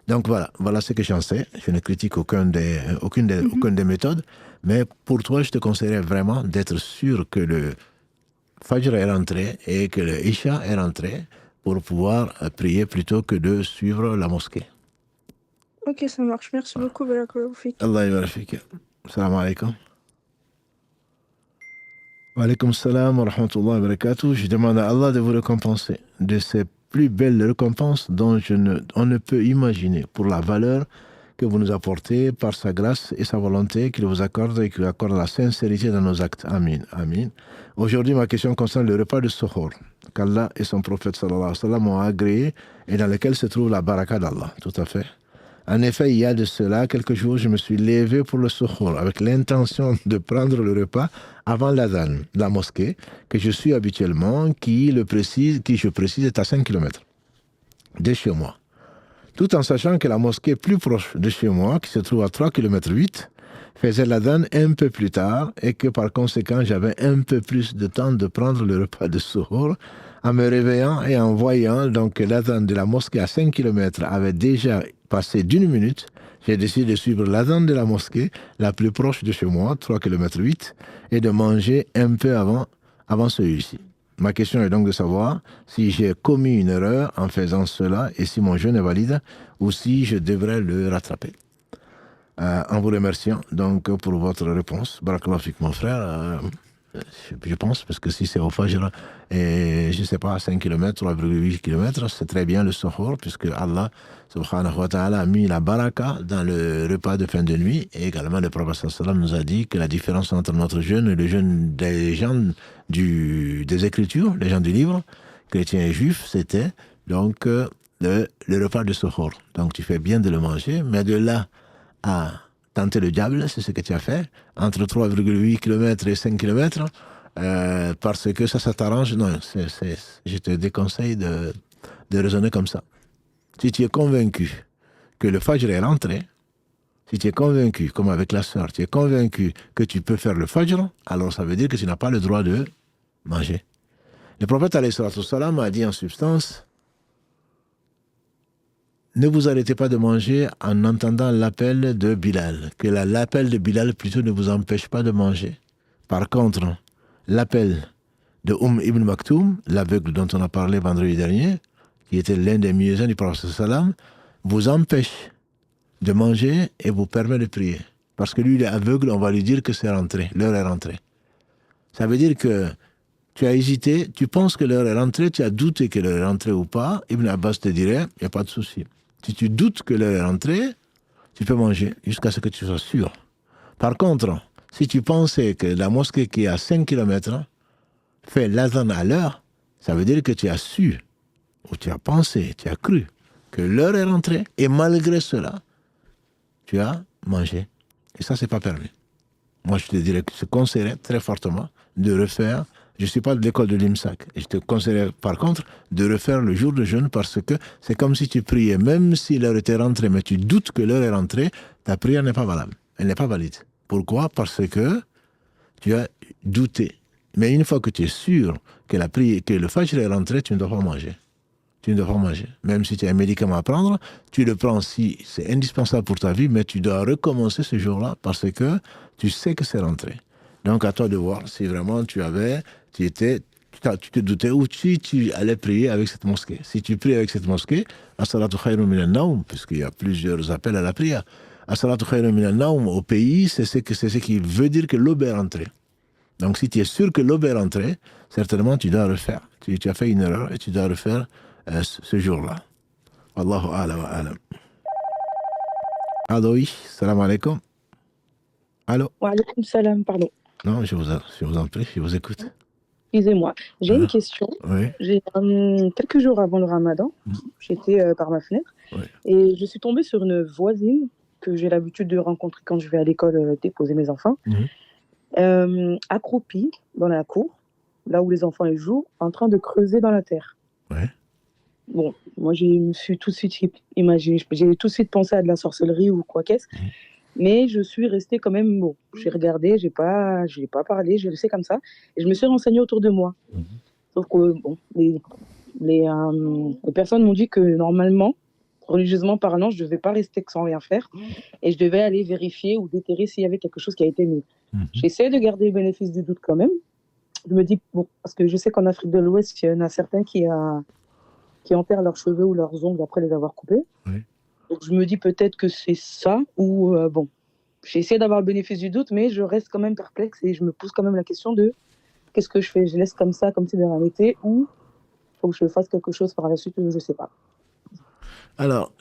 Donc voilà ce que j'en sais. Je ne critique aucune des méthodes, mais pour toi je te conseillerais vraiment d'être sûr que le Fajr est rentré et que le Isha est rentré pour pouvoir prier plutôt que de suivre la mosquée. Ok, ça marche. Merci beaucoup, Barakallahu fik. Allah yabarafik. Salam alaikum. Wa alaykoum salam wa rahmatullahi wa barakatuh. Je demande à Allah de vous récompenser de ces plus belles récompenses dont on ne peut imaginer pour la valeur que vous nous apportez par sa grâce et sa volonté, qu'il vous accorde et qu'il accorde la sincérité dans nos actes. Amin. Amin. Aujourd'hui, ma question concerne le repas de Suhoor, qu'Allah et son prophète sallallahu alayhi wa sallam ont agréé et dans lequel se trouve la baraka d'Allah. Tout à fait. En effet, il y a de cela quelques jours, je me suis levé pour le Suhoor avec l'intention de prendre le repas avant l'adhan de la mosquée, que je suis habituellement, qui je précise, est à 5 km de chez moi. Tout en sachant que la mosquée plus proche de chez moi, qui se trouve à 3,8 km, faisait l'adhan un peu plus tard et que par conséquent, j'avais un peu plus de temps de prendre le repas de Suhoor. En me réveillant et en voyant donc que l'adhan de la mosquée à 5 km avait déjà passé d'1 minute, j'ai décidé de suivre l'adhan de la mosquée la plus proche de chez moi, 3,8 km, et de manger un peu avant celui-ci. Ma question est donc de savoir si j'ai commis une erreur en faisant cela et si mon jeûne est valide ou si je devrais le rattraper. En vous remerciant donc pour votre réponse. Barakallahu fik, mon frère. Je pense, parce que si c'est au Fajr, et je ne sais pas, à 5 km, 3,8 km, c'est très bien le Suhoor, puisque Allah subhanahu wa ta'ala a mis la baraka dans le repas de fin de nuit, et également le prophète sallam nous a dit que la différence entre notre jeûne et le jeûne des gens des Écritures, les gens du livre, chrétiens et juifs, c'était donc le repas de Suhoor. Donc tu fais bien de le manger, mais de là à tenter le diable, c'est ce que tu as fait, entre 3,8 km et 5 km, parce que ça t'arrange. Non, je te déconseille de raisonner comme ça. Si tu es convaincu que le Fajr est rentré, si tu es convaincu, comme avec la sœur, tu es convaincu que tu peux faire le Fajr, alors ça veut dire que tu n'as pas le droit de manger. Le prophète alayhi salatu wassalam a dit en substance: ne vous arrêtez pas de manger en entendant l'appel de Bilal. Que l'appel de Bilal plutôt ne vous empêche pas de manger. Par contre, l'appel de Ibn Maktoum, l'aveugle dont on a parlé vendredi dernier, qui était l'un des muezzins du prophète sallam, vous empêche de manger et vous permet de prier. Parce que lui, il est aveugle, on va lui dire que c'est rentré, l'heure est rentrée. Ça veut dire que tu as hésité, tu penses que l'heure est rentrée, tu as douté que l'heure est rentrée ou pas, Ibn Abbas te dirait, il n'y a pas de souci. Si tu doutes que l'heure est rentrée, tu peux manger jusqu'à ce que tu sois sûr. Par contre, si tu pensais que la mosquée qui est à 5 km fait l'adhan à l'heure, ça veut dire que tu as su, ou tu as pensé, tu as cru que l'heure est rentrée, et malgré cela, tu as mangé. Et ça, c'est pas permis. Moi, je te dirais que je te conseillerais très fortement de refaire. Je ne suis pas de l'école de l'IMSAC. Je te conseillerais par contre de refaire le jour de jeûne, parce que c'est comme si tu priais, même si l'heure était rentrée, mais tu doutes que l'heure est rentrée, ta prière n'est pas valable. Elle n'est pas valide. Pourquoi? Parce que tu as douté. Mais une fois que tu es sûr que le Fajr est rentré, tu ne dois pas manger. Tu ne dois pas manger. Même si tu as un médicament à prendre, tu le prends si c'est indispensable pour ta vie, mais tu dois recommencer ce jour-là parce que tu sais que c'est rentré. Donc à toi de voir si vraiment tu te doutais ou si tu allais prier avec cette mosquée. Si tu pries avec cette mosquée, as-salatu khayrun minan nawm, puisqu'il y a plusieurs appels à la prière. As-salatu khayrun minan nawm au pays, c'est ce qui veut dire que l'aube est rentrée. Donc si tu es sûr que l'aube est rentrée, certainement tu dois refaire. Tu as fait une erreur et tu dois refaire ce jour-là. Wallahu a'lam wa a'lam. Allô, oui, salam alaikum. Allô? Wa alaykoum salam, pardon. Non, je vous en prie, je vous écoute. Excusez-moi. J'ai une question. Oui. Quelques jours avant le ramadan, j'étais par ma fenêtre et je suis tombée sur une voisine que j'ai l'habitude de rencontrer quand je vais à l'école déposer mes enfants, accroupie dans la cour, là où les enfants ils jouent, en train de creuser dans la terre. Ouais. Bon, moi je me suis tout de suite imaginé, j'ai tout de suite pensé à de la sorcellerie ou quoi qu'est-ce. Mais je suis restée quand même, bon, j'ai regardé, j'ai pas parlé, j'ai laissé comme ça. Et je me suis renseignée autour de moi. Sauf que, bon, les personnes m'ont dit que normalement, religieusement parlant, je ne devais pas rester sans rien faire. Et je devais aller vérifier ou déterrer s'il y avait quelque chose qui a été mis. J'essaie de garder le bénéfice du doute quand même. Je me dis, bon, parce que je sais qu'en Afrique de l'Ouest, il y en a certains qui enterrent leurs cheveux ou leurs ongles après les avoir coupés. Oui. Donc je me dis peut-être que c'est ça, ou bon, j'ai essayé d'avoir le bénéfice du doute, mais je reste quand même perplexe et je me pose quand même la question de qu'est-ce que je fais? Je laisse comme ça, comme si de rien n'était, ou il faut que je fasse quelque chose par la suite, je ne sais pas. Alors,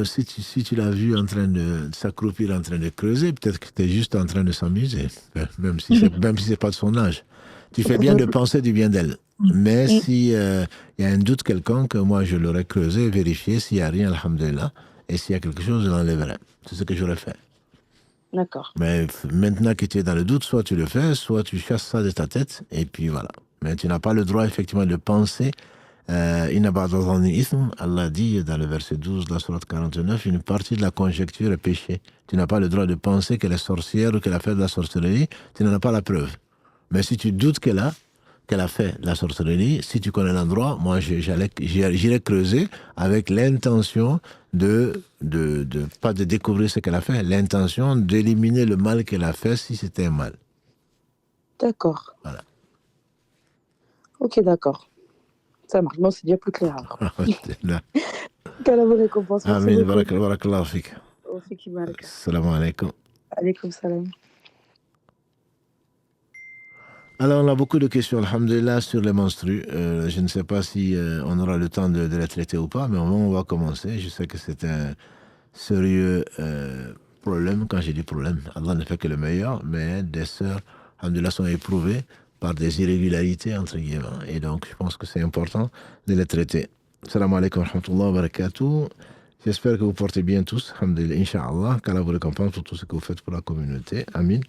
si tu l'as vu en train de s'accroupir, en train de creuser, peut-être que tu es juste en train de s'amuser, même si c'est pas de son âge. Tu fais bien de penser du bien d'elle. Mais si y a un doute quelconque, moi je l'aurais creusé, vérifié s'il n'y a rien, alhamdoulilah, et s'il y a quelque chose, je l'enlèverai. C'est ce que j'aurais fait. D'accord. Mais maintenant que tu es dans le doute, soit tu le fais, soit tu chasses ça de ta tête, et puis voilà. Mais tu n'as pas le droit, effectivement, de penser. Allah dit dans le verset 12 de la sourate 49, une partie de la conjecture est péché. Tu n'as pas le droit de penser qu'elle est sorcière ou qu'elle a fait de la sorcellerie, tu n'en as pas la preuve. Mais si tu doutes qu'elle a fait la sorcellerie, si tu connais l'endroit, moi j'irai creuser avec l'intention pas de découvrir ce qu'elle a fait, l'intention d'éliminer le mal qu'elle a fait si c'était un mal. D'accord. Voilà. Ok, d'accord. Ça marche. Bon, c'est déjà plus clair alors. Qu'Allah vous récompense. Amin, barakallahu fik. Salam alaikum. Alaikum salam. Alors, on a beaucoup de questions, alhamdulillah, sur les menstrues. Je ne sais pas si on aura le temps de les traiter ou pas, mais au moins, on va commencer. Je sais que c'est un sérieux problème. Quand j'ai dit problème, Allah ne fait que le meilleur, mais des sœurs, alhamdulillah, sont éprouvées par des irrégularités, entre guillemets. Et donc, je pense que c'est important de les traiter. Salam alaikum wa rahmatullahi wa barakatuh. J'espère que vous portez bien tous, alhamdulillah, incha'Allah, qu'Allah vous récompense pour tout ce que vous faites pour la communauté. Amin.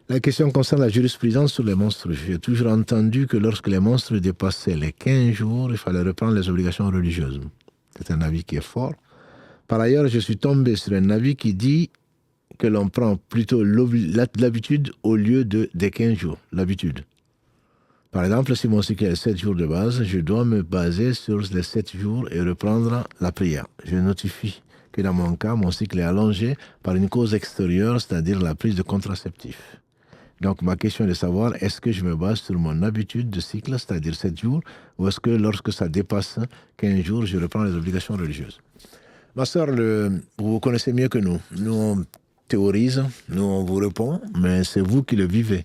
La question concerne la jurisprudence sur les menstrues. J'ai toujours entendu que lorsque les menstrues dépassaient les 15 jours, il fallait reprendre les obligations religieuses. C'est un avis qui est fort. Par ailleurs, je suis tombé sur un avis qui dit que l'on prend plutôt l'habitude au lieu des 15 jours. L'habitude. Par exemple, si mon cycle est 7 jours de base, je dois me baser sur les 7 jours et reprendre la prière. Je notifie que dans mon cas, mon cycle est allongé par une cause extérieure, c'est-à-dire la prise de contraceptifs. Donc, ma question est de savoir, est-ce que je me base sur mon habitude de cycle, c'est-à-dire 7 jours, ou est-ce que lorsque ça dépasse 15 jours, je reprends les obligations religieuses? Ma sœur, vous connaissez mieux que nous. Nous, on théorise, nous, on vous répond, mais c'est vous qui le vivez.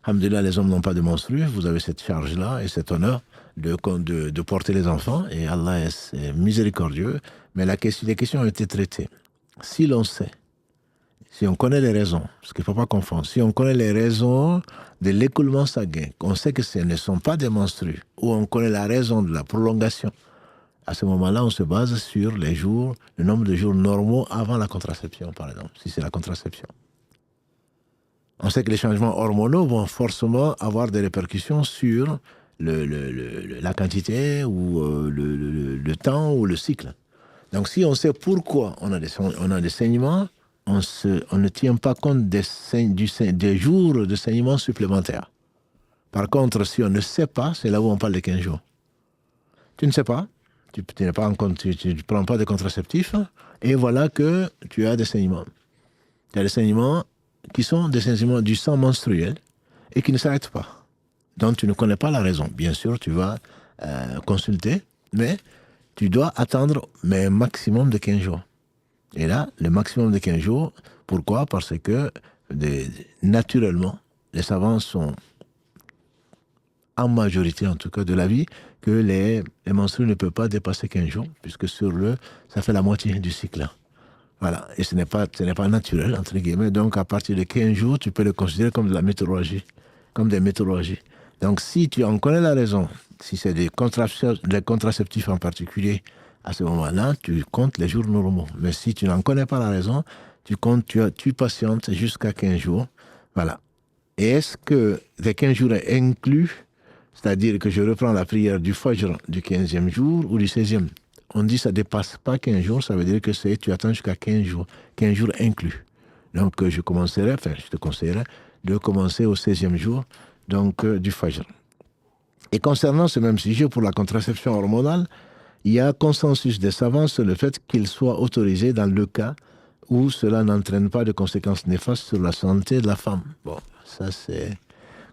Alhamdulillah, les hommes n'ont pas de menstrues, vous avez cette charge-là et cet honneur de porter les enfants, et Allah est miséricordieux, mais les questions ont été traitées. Si l'on sait, si on connaît les raisons, parce qu'il ne faut pas confondre, si on connaît les raisons de l'écoulement sanguin, qu'on sait que ce ne sont pas des menstrues, ou on connaît la raison de la prolongation, à ce moment-là, on se base sur les jours, le nombre de jours normaux avant la contraception, par exemple, si c'est la contraception. On sait que les changements hormonaux vont forcément avoir des répercussions sur la quantité ou le temps ou le cycle. Donc, si on sait pourquoi on a des saignements, on ne tient pas compte des jours de saignements supplémentaires. Par contre, si on ne sait pas, c'est là où on parle de 15 jours. Tu ne sais pas, tu ne prends pas de contraceptifs, et voilà que tu as des saignements. Tu as des saignements qui sont des saignements du sang menstruel et qui ne s'arrêtent pas. Donc, tu ne connais pas la raison. Bien sûr, tu vas consulter, mais tu dois attendre un maximum de 15 jours. Et là, le maximum de 15 jours, pourquoi? Parce que naturellement, les savants sont en majorité, en tout cas, de l'avis que les menstrues ne peuvent pas dépasser 15 jours, puisque ça fait la moitié du cycle. Voilà, et ce n'est pas naturel, entre guillemets. Donc, à partir de 15 jours, tu peux le considérer comme de la météorologie, comme des météorologies. Donc, si tu en connais la raison, si c'est des contraceptifs en particulier, à ce moment-là, tu comptes les jours normaux. Mais si tu n'en connais pas la raison, tu patientes jusqu'à 15 jours. Voilà. Et est-ce que les 15 jours est inclus, c'est-à-dire que je reprends la prière du Fajr du 15e jour ou du 16e? On dit que ça ne dépasse pas 15 jours, ça veut dire que tu attends jusqu'à 15 jours inclus. Donc, je te conseillerais de commencer au 16e jour du Fajr. Et concernant ce même sujet pour la contraception hormonale, il y a consensus des savants sur le fait qu'il soit autorisé dans le cas où cela n'entraîne pas de conséquences néfastes sur la santé de la femme. Bon, ça c'est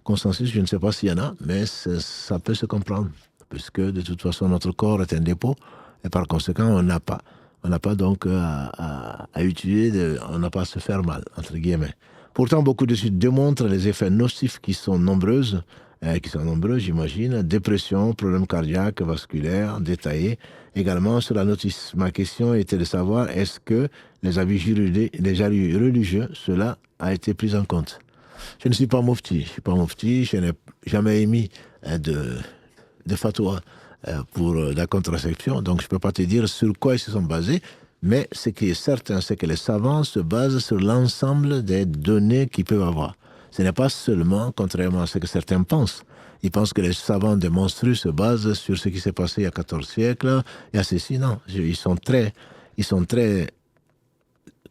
consensus, je ne sais pas s'il y en a, mais ça peut se comprendre, puisque de toute façon notre corps est un dépôt, et par conséquent on n'a pas donc à utiliser, on n'a pas à se faire mal, entre guillemets. Pourtant, beaucoup d'études démontrent les effets nocifs qui sont nombreuses qui sont nombreux, j'imagine. Dépression, problèmes cardiaques, vasculaires, détaillés. Également, sur la notice, ma question était de savoir est-ce que les avis religieux, cela a été pris en compte. Je ne suis pas mufti, je n'ai jamais émis de fatwa pour la contraception, donc je ne peux pas te dire sur quoi ils se sont basés, mais ce qui est certain, c'est que les savants se basent sur l'ensemble des données qu'ils peuvent avoir. Ce n'est pas seulement, contrairement à ce que certains pensent, ils pensent que les savants des monstrues se basent sur ce qui s'est passé il y a 14 siècles, il y a ceci, non, ils sont très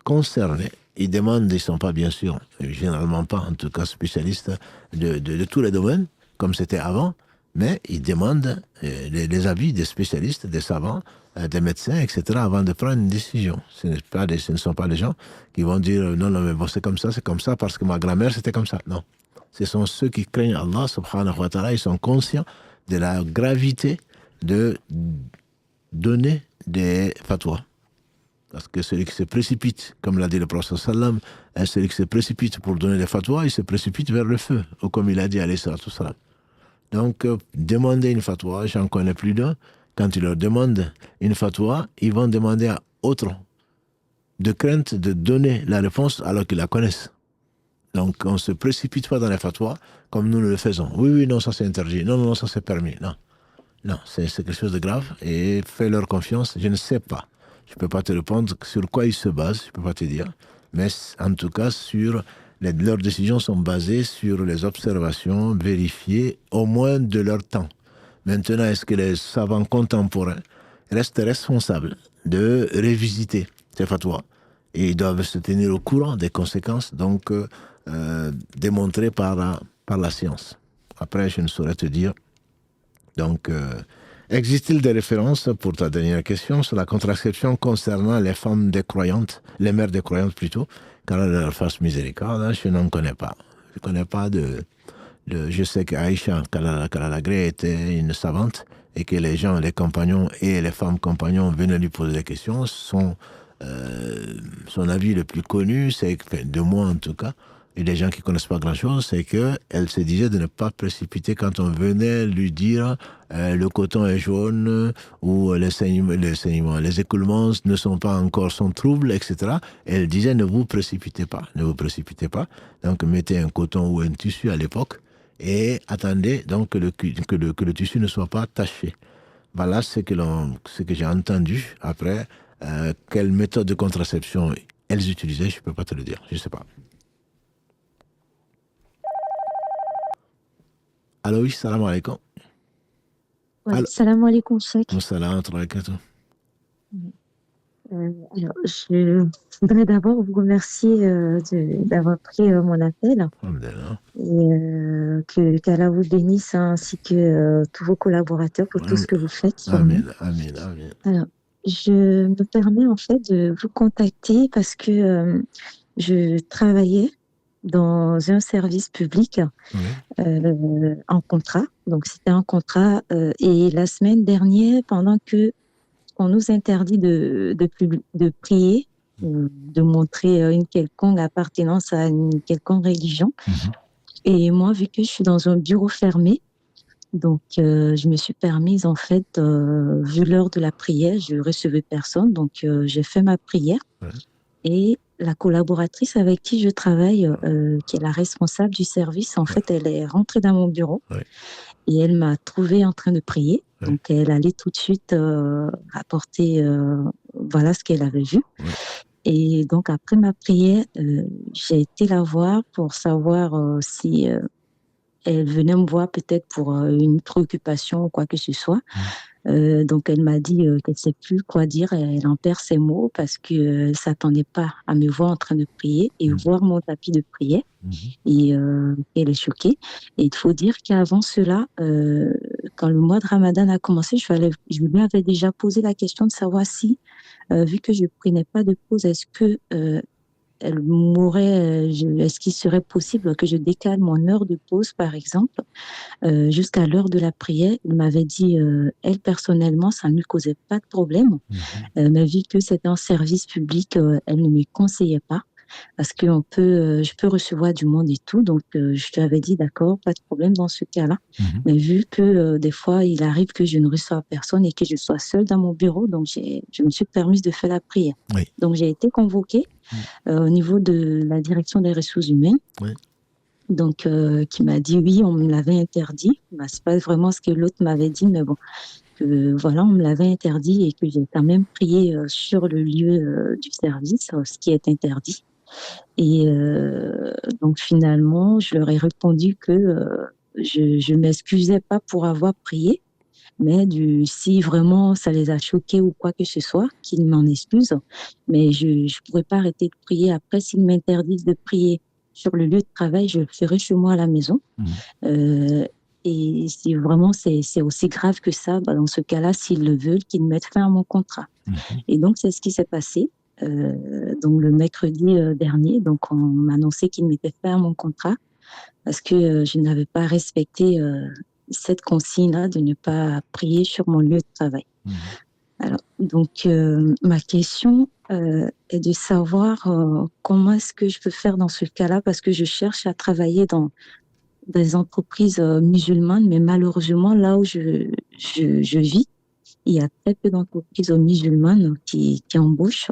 concernés. Ils demandent, ils ne sont pas bien sûr, généralement pas en tout cas spécialistes de tous les domaines, comme c'était avant, mais ils demandent les avis des spécialistes, des savants, des médecins, etc., avant de prendre une décision. Ce ne sont pas des gens qui vont dire non, mais bon, c'est comme ça, parce que ma grand-mère, c'était comme ça. Non. Ce sont ceux qui craignent Allah, subhanahu wa ta'ala, ils sont conscients de la gravité de donner des fatwas. Parce que celui qui se précipite, comme l'a dit le prophète sallam, celui qui se précipite pour donner des fatwas, il se précipite vers le feu, ou comme il a dit alayhi salatu wassalam. Donc, demander une fatwa, j'en connais plus d'un, quand ils leur demandent une fatwa, ils vont demander à autres de crainte de donner la réponse alors qu'ils la connaissent. Donc, on ne se précipite pas dans les fatwas comme nous le faisons. Oui, non, ça c'est interdit. Non, ça c'est permis. Non, c'est quelque chose de grave et fais leur confiance. Je ne sais pas. Je ne peux pas te répondre sur quoi ils se basent, je ne peux pas te dire. Mais en tout cas, leurs décisions sont basées sur les observations vérifiées au moins de leur temps. Maintenant, est-ce que les savants contemporains restent responsables de révisiter ces fatwas? Et ils doivent se tenir au courant des conséquences, donc démontrées par la science. Après, je ne saurais te dire. Donc, existe-t-il des références, pour ta dernière question, sur la contraception concernant les femmes des croyantes, les mères des croyantes plutôt, qu'Allah leur fasse miséricorde? Je n'en connais pas. Je ne connais pas je sais qu'Aïcha, qu'Allah l'agrée, était une savante et que les gens, les compagnons et les femmes compagnons venaient lui poser des questions. Son avis le plus connu, c'est de moi en tout cas, et des gens qui ne connaissent pas grand-chose, c'est qu'elle se disait de ne pas précipiter quand on venait lui dire le coton est jaune ou les écoulements ne sont pas encore son trouble, etc. Elle disait ne vous précipitez pas. Donc mettez un coton ou un tissu à l'époque et attendez donc que le tissu ne soit pas taché. Voilà ce que j'ai entendu. Après, quelle méthode de contraception elles utilisaient, je ne peux pas te le dire, je ne sais pas. Allô, oui, salam alaikum. Salam alaikum, Cheikh. Salam alaikum. Alors, je voudrais d'abord vous remercier d'avoir pris mon appel. Et qu'Allah vous bénisse ainsi que tous vos collaborateurs pour tout ce que vous faites. Amen. Alors, je me permets en fait de vous contacter parce que je travaillais dans un service public en contrat. Donc, c'était un contrat. Et la semaine dernière, pendant que on nous interdit de prier, de montrer une quelconque appartenance à une quelconque religion. Et moi, vu que je suis dans un bureau fermé, donc je me suis permise, en fait, vu l'heure de la prière, je recevais personne, donc j'ai fait ma prière. Et la collaboratrice avec qui je travaille, qui est la responsable du service, en fait, elle est rentrée dans mon bureau et elle m'a trouvée en train de prier. Donc, elle allait tout de suite apporter voilà ce qu'elle avait vu. Et donc, après ma prière, j'ai été la voir pour savoir si elle venait me voir peut-être pour une préoccupation ou quoi que ce soit. Donc, elle m'a dit qu'elle ne sait plus quoi dire. Elle en perd ses mots parce qu'elle ne s'attendait pas à me voir en train de prier et voir mon tapis de prière. Et elle est choquée. Et il faut dire qu'avant cela, quand le mois de Ramadan a commencé, je lui avais déjà posé la question de savoir si, vu que je ne prenais pas de pause, est-ce qu'il serait possible que je décale mon heure de pause, par exemple, jusqu'à l'heure de la prière? Il m'avait dit, elle, personnellement, ça ne lui causait pas de problème. Mais vu que c'était un service public, elle ne me conseillait pas. parce que je peux recevoir du monde et tout. Donc, je lui avais dit, d'accord, pas de problème dans ce cas-là. Mais vu que des fois, il arrive que je ne reçois personne et que je sois seule dans mon bureau, donc je me suis permise de faire la prière. Oui. Donc, j'ai été convoquée au niveau de la direction des ressources humaines. Oui. Donc, qui m'a dit, oui, on me l'avait interdit. Bah, c'est pas vraiment ce que l'autre m'avait dit, mais bon. Voilà, on me l'avait interdit et que j'ai quand même prié sur le lieu du service, ce qui est interdit. Et donc finalement, je leur ai répondu que je ne m'excusais pas pour avoir prié, mais si vraiment ça les a choqués ou quoi que ce soit, qu'ils m'en excusent. Mais je ne pourrais pas arrêter de prier. Après, s'ils m'interdisent de prier sur le lieu de travail, je le ferai chez moi à la maison. Et si vraiment c'est aussi grave que ça, bah dans ce cas-là, s'ils le veulent, qu'ils mettent fin à mon contrat. Et donc, c'est ce qui s'est passé. Donc, le mercredi dernier, donc on m'a annoncé qu'ils mettaient fin à mon contrat parce que je n'avais pas respecté cette consigne-là de ne pas prier sur mon lieu de travail. Alors, donc, ma question est de savoir comment est-ce que je peux faire dans ce cas-là, parce que je cherche à travailler dans des entreprises musulmanes, mais malheureusement, là où je vis, il y a très peu d'entreprises musulmanes qui embauchent.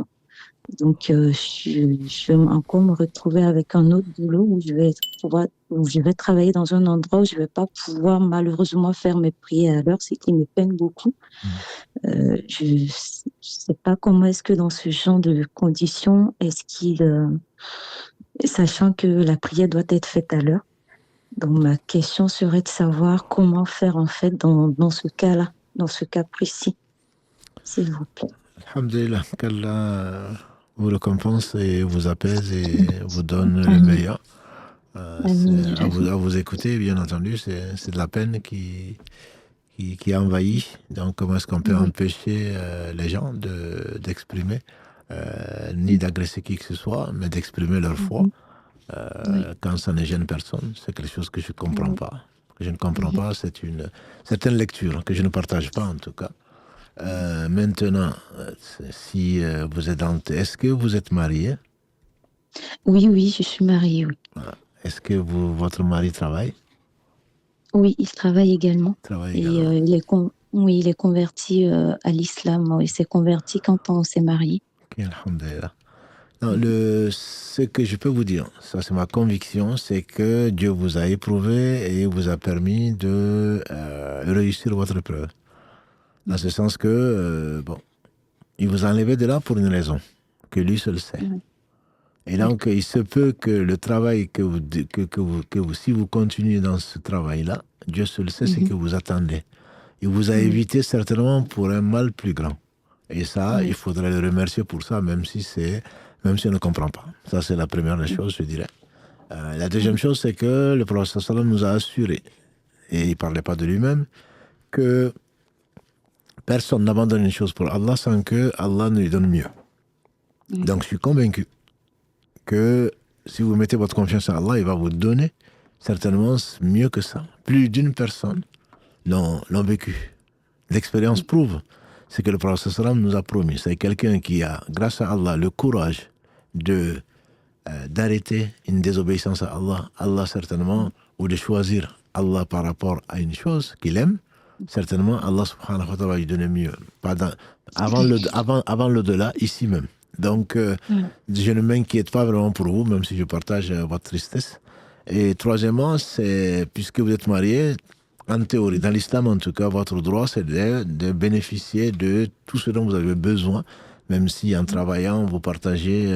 Donc, je vais encore me retrouver avec un autre boulot où je vais travailler dans un endroit où je ne vais pas pouvoir malheureusement faire mes prières à l'heure, ce qui me peine beaucoup. Je ne sais pas comment est-ce que dans ce genre de conditions, sachant que la prière doit être faite à l'heure. Donc, ma question serait de savoir comment faire, en fait, dans ce cas-là, dans ce cas précis, s'il vous plaît. Alhamdulillah, qu'Allah vous récompense et vous apaise et vous donne le meilleur. À vous écouter, bien entendu, c'est de la peine qui envahit. Donc, comment est-ce qu'on peut empêcher les gens d'exprimer, ni d'agresser qui que ce soit, mais d'exprimer leur foi quand ça ne gêne personne? C'est quelque chose que je ne comprends pas. Que je ne comprends pas, c'est une certaine lecture que je ne partage pas en tout cas. Maintenant, si vous êtes est-ce que vous êtes marié? Oui, je suis mariée, oui. Est-ce que votre mari travaille? Oui, il travaille également. Il est converti à l'islam. Il s'est converti quand on s'est marié. Okay, alhamdulillah. Non, ce que je peux vous dire, ça c'est ma conviction, c'est que Dieu vous a éprouvé et vous a permis de réussir votre épreuve. Dans ce sens que, il vous a enlevé de là pour une raison, que lui seul sait. Et donc, il se peut que le travail que vous si vous continuez dans ce travail-là, Dieu seul sait ce que vous attendez. Il vous a évité certainement pour un mal plus grand. Et ça, il faudrait le remercier pour ça, même si on ne comprend pas. Ça, c'est la première des choses, je dirais. La deuxième chose, c'est que le prophète sallam nous a assuré, et il ne parlait pas de lui-même, que personne n'abandonne une chose pour Allah sans que Allah ne lui donne mieux. Donc, je suis convaincu que si vous mettez votre confiance en Allah, il va vous donner certainement mieux que ça. Plus d'une personne l'ont vécu. L'expérience prouve ce que le prophète sallam nous a promis. C'est quelqu'un qui a, grâce à Allah, le courage d'arrêter une désobéissance à Allah certainement, ou de choisir Allah par rapport à une chose qu'il aime. Certainement, Allah subhanahu wa ta'ala va lui donner mieux. Avant l'au-delà, ici même. Donc, je ne m'inquiète pas vraiment pour vous, même si je partage votre tristesse. Et troisièmement, c'est, puisque vous êtes marié, en théorie, dans l'islam en tout cas, votre droit, c'est de bénéficier de tout ce dont vous avez besoin, même si en travaillant, vous partagez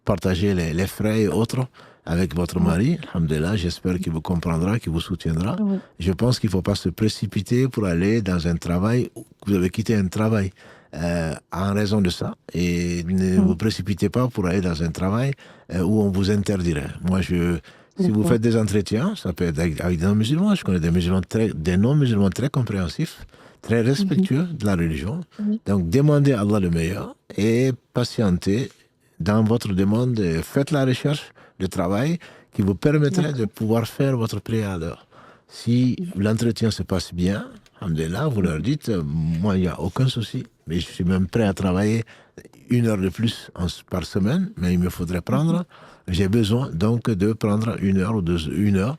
partagez les frais et autres avec votre mari. Alhamdulillah, j'espère qu'il vous comprendra, qu'il vous soutiendra. Je pense qu'il ne faut pas se précipiter pour aller dans un travail, vous avez quitté un travail en raison de ça, et ne vous précipitez pas pour aller dans un travail où on vous interdirait. Moi, si vous faites des entretiens, ça peut être avec des non-musulmans. Je connais des non-musulmans très compréhensifs, très respectueux de la religion. Donc, demandez à Allah le meilleur et patientez dans votre demande. Faites la recherche de travail qui vous permettrait de pouvoir faire votre prière à l'heure. Si l'entretien se passe bien, alhamdulillah, vous leur dites, moi, il n'y a aucun souci, mais je suis même prêt à travailler 1 heure de plus par semaine, mais il me faudrait prendre, j'ai besoin donc de prendre 1 heure ou 1 heure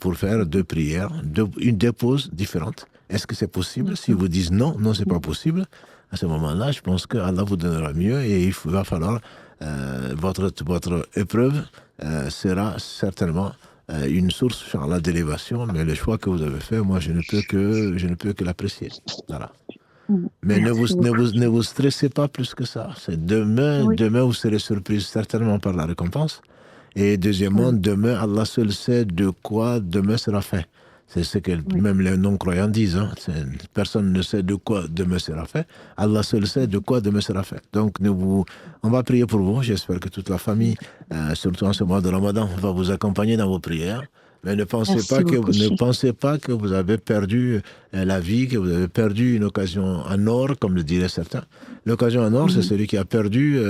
pour faire 2 prières, des pauses différentes. Est-ce que c'est possible? Si vous dites non, non, c'est pas possible, à ce moment-là, je pense que Allah vous donnera mieux et il va falloir, votre épreuve sera certainement une source, Inch'Allah, d'élévation, mais le choix que vous avez fait, moi, je ne peux que l'apprécier. Voilà. Mais ne vous stressez pas plus que ça. C'est demain, vous serez surpris certainement par la récompense. Et deuxièmement, demain, Allah seul sait de quoi demain sera fait. C'est ce que même les non-croyants disent. Hein. Personne ne sait de quoi demain sera fait. Allah seul sait de quoi demain sera fait. Donc, on va prier pour vous. J'espère que toute la famille, surtout en ce mois de Ramadan, va vous accompagner dans vos prières. Mais ne pensez pas que vous avez perdu la vie, que vous avez perdu une occasion en or, comme le diraient certains. L'occasion en or, c'est celui qui a perdu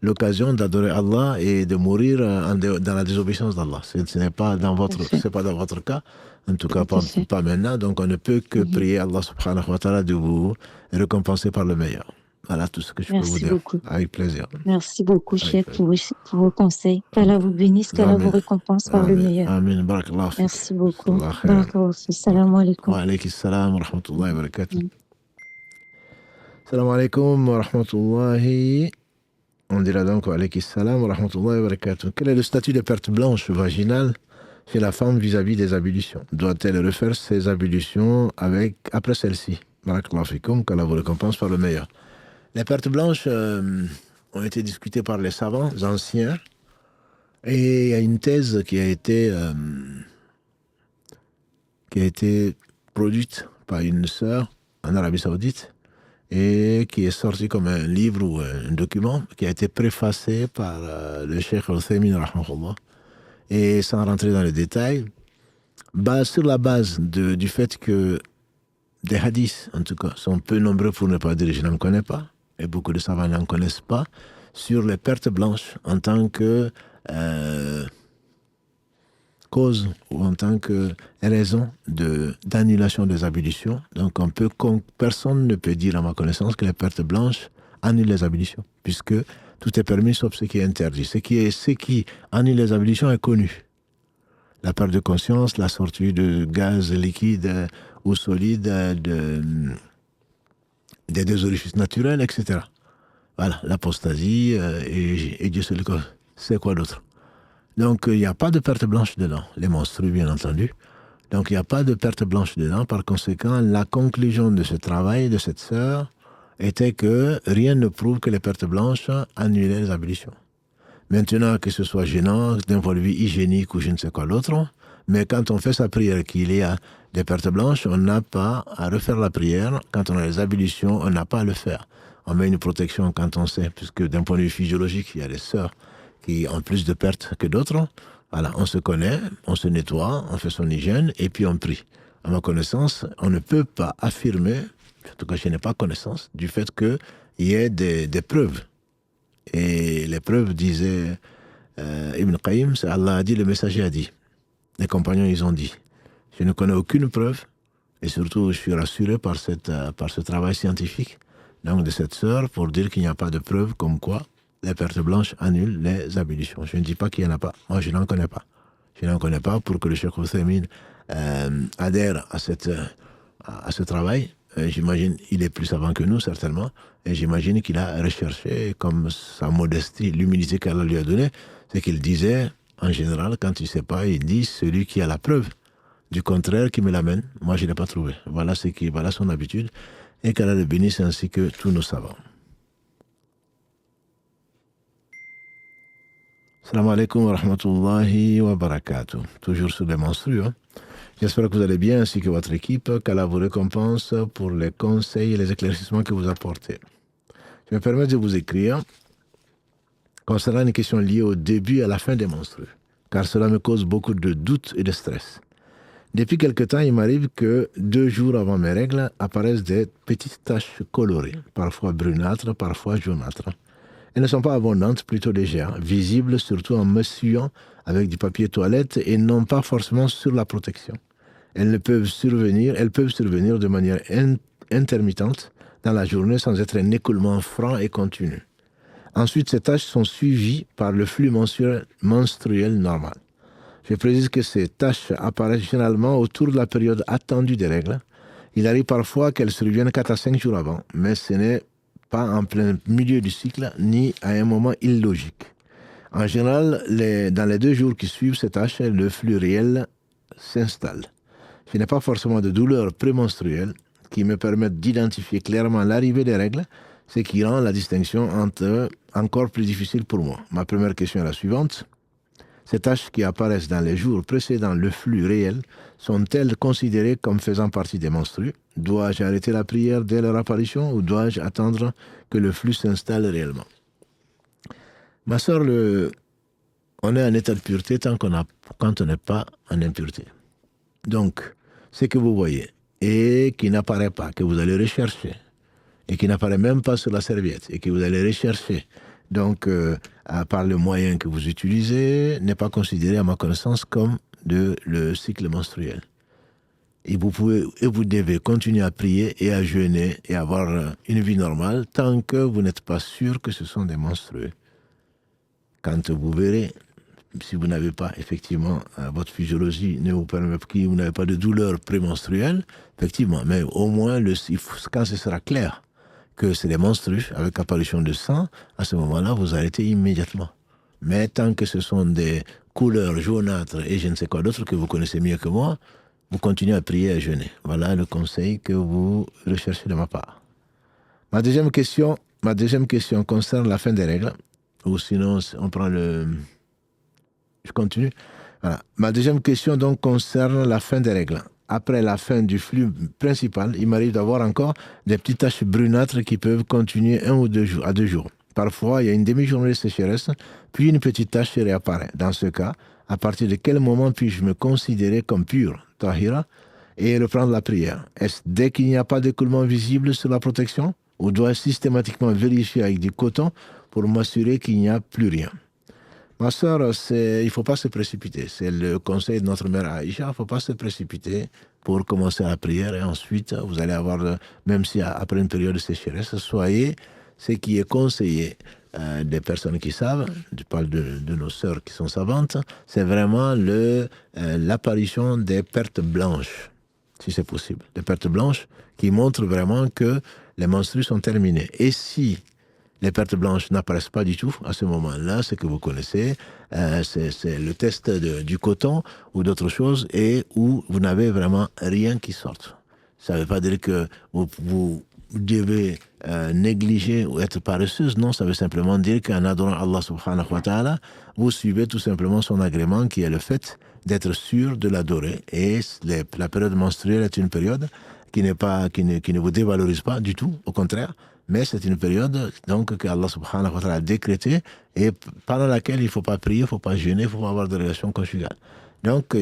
l'occasion d'adorer Allah et de mourir dans la désobéissance d'Allah. Ce n'est pas dans votre cas, en tout cas pas maintenant. Donc on ne peut que prier Allah subhanahu wa ta'ala de vous récompenser par le meilleur. Voilà tout ce que je peux vous dire. Beaucoup. Avec plaisir. Merci beaucoup, chef, pour vos conseils. Qu'Allah vous bénisse, qu'Allah vous récompense par le meilleur. Amin. Barakallah. Merci beaucoup. Barakallah. Salam alaikum. Wa alaykum salam wa rahmatullahi wa barakatuh. Salam alaikum wa rahmatullahi. On dira donc wa alaykum salam wa rahmatullahi wa barakatuh. Quel est le statut de perte blanche vaginale chez la femme vis-à-vis des ablutions? Doit-elle refaire ses ablutions après celle-ci? Barakallahu fikum, qu'Allah vous récompense par le meilleur. Les pertes blanches ont été discutées par les savants anciens et il y a une thèse qui a été produite par une sœur en Arabie Saoudite et qui est sortie comme un livre ou un document qui a été préfacé par le Cheikh Al-Uthaymin rahimahullah. Et sans rentrer dans les détails, sur la base du fait que des hadiths, en tout cas, sont peu nombreux pour ne pas dire je n'en connais pas, et beaucoup de savants n'en connaissent pas, sur les pertes blanches en tant que cause ou en tant que raison d'annulation des ablutions. Donc personne ne peut dire à ma connaissance que les pertes blanches annulent les ablutions, puisque tout est permis sauf ce qui est interdit. Ce qui annule les ablutions est connu. La perte de conscience, la sortie de gaz liquide ou solide des deux orifices naturels, etc. Voilà, l'apostasie et Dieu seul sait quoi d'autre. Donc, il n'y a pas de perte blanche dedans. Les menstrues, bien entendu. Donc, il n'y a pas de perte blanche dedans. Par conséquent, la conclusion de ce travail de cette sœur était que rien ne prouve que les pertes blanches annulaient les ablutions. Maintenant, que ce soit gênant, d'un point de vue hygiénique ou je ne sais quoi d'autre, mais quand on fait sa prière qu'il y a des pertes blanches, on n'a pas à refaire la prière. Quand on a les ablutions, on n'a pas à le faire. On met une protection quand on sait, puisque d'un point de vue physiologique, il y a des sœurs qui ont plus de pertes que d'autres. Voilà, on se connaît, on se nettoie, on fait son hygiène et puis on prie. À ma connaissance, on ne peut pas affirmer, en tout cas je n'ai pas connaissance, du fait qu'il y ait des preuves. Et les preuves disaient, Ibn Qayyim, c'est Allah a dit, le messager a dit. Les compagnons, ils ont dit. Je ne connais aucune preuve, et surtout je suis rassuré par ce travail scientifique, donc de cette sœur, pour dire qu'il n'y a pas de preuve comme quoi les pertes blanches annulent les ablutions. Je ne dis pas qu'il n'y en a pas. Moi, je n'en connais pas. Je n'en connais pas pour que le Cheikh Uthaymin adhère à ce travail. J'imagine qu'il est plus savant que nous, certainement. Et j'imagine qu'il a recherché, comme sa modestie, l'humilité qu'Allah lui a donnée, c'est qu'il disait, en général, quand il ne sait pas, il dit celui qui a la preuve du contraire qui me l'amène. Moi, je ne l'ai pas trouvé. Voilà son habitude. Et qu'Allah le bénisse ainsi que tous nos savants. Salam alaikum wa rahmatullahi wa barakatuh. Toujours sur les menstrues. Hein. J'espère que vous allez bien ainsi que votre équipe, qu'Allah vous récompense pour les conseils et les éclaircissements que vous apportez. Je me permets de vous écrire concernant une question liée au début et à la fin des menstrues, car cela me cause beaucoup de doutes et de stress. Depuis quelque temps, il m'arrive que 2 jours avant mes règles apparaissent des petites taches colorées, parfois brunâtres, parfois jaunâtres. Elles ne sont pas abondantes, plutôt légères, visibles surtout en m'essuyant avec du papier toilette et non pas forcément sur la protection. Elles peuvent survenir de manière intermittente dans la journée sans être un écoulement franc et continu. Ensuite, ces taches sont suivies par le flux menstruel normal. Je précise que ces taches apparaissent généralement autour de la période attendue des règles. Il arrive parfois qu'elles surviennent 4 à 5 jours avant, mais ce n'est pas en plein milieu du cycle ni à un moment illogique. En général, dans les 2 jours qui suivent ces taches, le flux réel s'installe. Je n'ai pas forcément de douleurs prémenstruelles qui me permettent d'identifier clairement l'arrivée des règles, ce qui rend la distinction entre eux encore plus difficile pour moi. Ma première question est la suivante. Ces taches qui apparaissent dans les jours précédant le flux réel sont-elles considérées comme faisant partie des menstrues? Dois-je arrêter la prière dès leur apparition ou dois-je attendre que le flux s'installe réellement? Ma sœur, on est en état de pureté quand on n'est pas en impureté. Donc, ce que vous voyez et qui n'apparaît pas, que vous allez rechercher, et qui n'apparaît même pas sur la serviette, et que vous allez rechercher, donc par le moyen que vous utilisez, n'est pas considéré à ma connaissance comme le cycle menstruel. Et vous devez continuer à prier et à jeûner et avoir une vie normale tant que vous n'êtes pas sûr que ce sont des menstrues. Quand vous verrez, si vous n'avez pas effectivement votre physiologie ne vous permet pas, vous n'avez pas de douleur prémenstruelle, effectivement, mais au moins quand ce sera clair que c'est des menstrues avec apparition de sang, à ce moment-là, vous arrêtez immédiatement. Mais tant que ce sont des couleurs jaunâtres et je ne sais quoi d'autre que vous connaissez mieux que moi, vous continuez à prier et à jeûner. Voilà le conseil que vous recherchez de ma part. Ma deuxième question concerne la fin des règles, ou sinon on prend Je continue. Voilà. Ma deuxième question donc concerne la fin des règles. Après la fin du flux principal, il m'arrive d'avoir encore des petites taches brunâtres qui peuvent continuer 1 ou 2 jours, à 2 jours. Parfois, il y a une demi-journée de sécheresse, puis une petite tache réapparaît. Dans ce cas, à partir de quel moment puis-je me considérer comme pur, tahira, et reprendre la prière? Est-ce dès qu'il n'y a pas d'écoulement visible sur la protection, ou dois-je systématiquement vérifier avec du coton pour m'assurer qu'il n'y a plus rien? Ma sœur, il ne faut pas se précipiter. C'est le conseil de notre mère Aïcha. Il ne faut pas se précipiter pour commencer la prière. Et ensuite, vous allez avoir, même si après une période de sécheresse, soyez ce qui est conseillé des personnes qui savent. Je parle de nos sœurs qui sont savantes. C'est vraiment l'apparition des pertes blanches, si c'est possible. Des pertes blanches qui montrent vraiment que les menstrues sont terminées. Et si les pertes blanches n'apparaissent pas du tout à ce moment-là, ce que vous connaissez, c'est le test du coton ou d'autres choses, et où vous n'avez vraiment rien qui sorte. Ça ne veut pas dire que vous devez négliger ou être paresseuse, non, ça veut simplement dire qu'en adorant Allah subhanahu wa ta'ala, vous suivez tout simplement son agrément qui est le fait d'être sûr de l'adorer. Et la période menstruelle est une période qui ne vous dévalorise pas du tout, au contraire, mais c'est une période donc que Allah subhanahu wa ta'ala a décrétée et pendant laquelle il ne faut pas prier, il ne faut pas jeûner, il ne faut pas avoir de relations conjugales. Donc,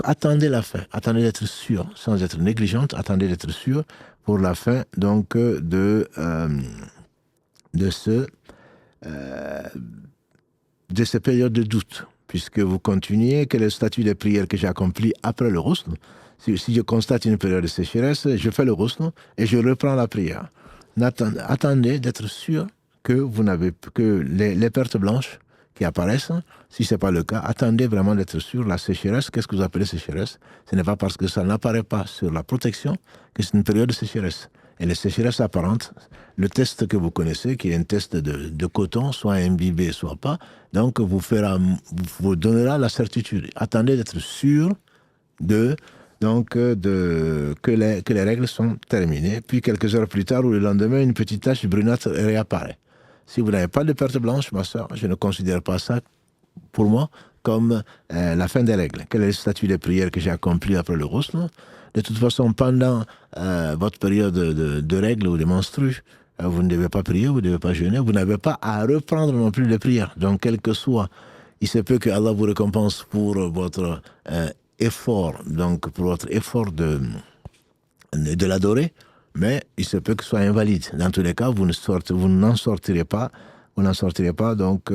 attendez la fin, attendez d'être sûr, sans être négligente, attendez d'être sûr pour la fin donc de ces périodes de doute, puisque vous continuez, quel est le statut des prières que j'ai accomplies après le ghusl. Si je constate une période de sécheresse, je fais le ghusl et je reprends la prière. Attendez d'être sûr que les pertes blanches qui apparaissent, si ce n'est pas le cas, attendez vraiment d'être sûr. La sécheresse, qu'est-ce que vous appelez sécheresse? Ce n'est pas parce que ça n'apparaît pas sur la protection que c'est une période de sécheresse. Et les sécheresses apparentes, le test que vous connaissez, qui est un test de coton, soit imbibé, soit pas, donc vous donnera la certitude. Attendez d'être sûr que les règles sont terminées. Puis quelques heures plus tard ou le lendemain, une petite tache brunâtre réapparaît. Si vous n'avez pas de perte blanche, ma soeur, je ne considère pas ça, pour moi, comme la fin des règles. Quel est le statut des prières que j'ai accomplies après le ghusl? De toute façon, pendant votre période de règles ou de menstrues, vous ne devez pas prier, vous ne devez pas jeûner, vous n'avez pas à reprendre non plus les prières. Donc, quel que soit, il se peut que Allah vous récompense pour votre effort, donc pour votre effort de l'adorer, mais il se peut que ce soit invalide. Dans tous les cas, vous n'en sortirez pas donc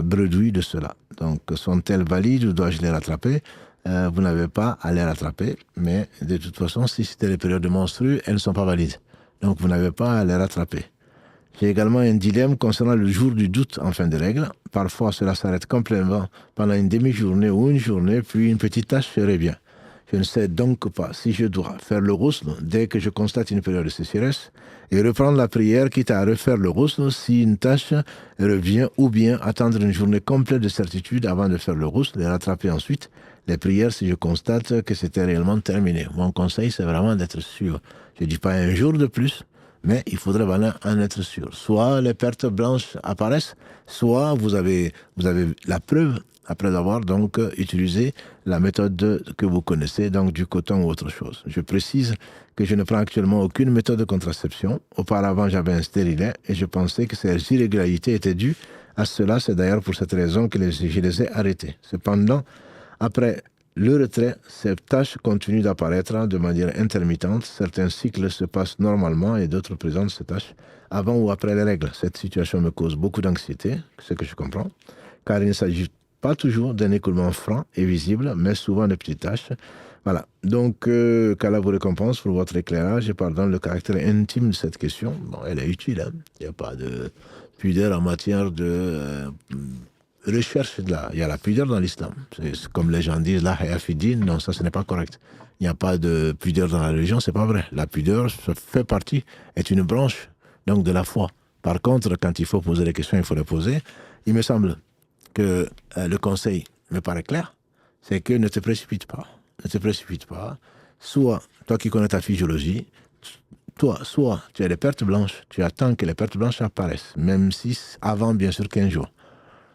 bredouille de cela. Donc, sont-elles valides ou dois-je les rattraper? Vous n'avez pas à les rattraper, mais de toute façon, si c'était les périodes de menstrues, elles ne sont pas valides. Donc vous n'avez pas à les rattraper. J'ai également un dilemme concernant le jour du doute en fin de règle. Parfois, cela s'arrête complètement pendant une demi-journée ou une journée, puis une petite tâche serait bien. Je ne sais donc pas si je dois faire le ghusl dès que je constate une période de sécheresse et reprendre la prière, quitte à refaire le ghusl si une tâche revient, ou bien attendre une journée complète de certitude avant de faire le ghusl et rattraper ensuite les prières si je constate que c'était réellement terminé. Mon conseil, c'est vraiment d'être sûr. Je ne dis pas un jour de plus, mais il faudrait vraiment en être sûr. Soit les pertes blanches apparaissent, soit vous avez la preuve après avoir donc utilisé la méthode que vous connaissez, donc du coton ou autre chose. Je précise que je ne prends actuellement aucune méthode de contraception. Auparavant, j'avais un stérilet et je pensais que ces irrégularités étaient dues à cela. C'est d'ailleurs pour cette raison que je les ai arrêtés. Cependant, après le retrait, ces tâches continuent d'apparaître de manière intermittente. Certains cycles se passent normalement et d'autres présentent ces tâches avant ou après les règles. Cette situation me cause beaucoup d'anxiété, ce que je comprends, car il ne s'agit pas toujours d'un écoulement franc et visible, mais souvent de petites tâches. Voilà. Donc, qu'Allah vous récompense pour votre éclairage et pardonne le caractère intime de cette question. Bon, elle est utile, hein. Il n'y a pas de pudeur en matière de recherche. Il y a la pudeur dans l'islam. C'est comme les gens disent, la haya fi din. Non, ça, ce n'est pas correct. Il n'y a pas de pudeur dans la religion, c'est pas vrai. La pudeur, ça fait partie, est une branche donc de la foi. Par contre, quand il faut poser des questions, il faut les poser. Il me semble que le conseil me paraît clair, c'est que ne te précipite pas. Ne te précipite pas. Soit, toi qui connais ta physiologie, soit tu as des pertes blanches, tu attends que les pertes blanches apparaissent, même si avant, bien sûr, 15 jours.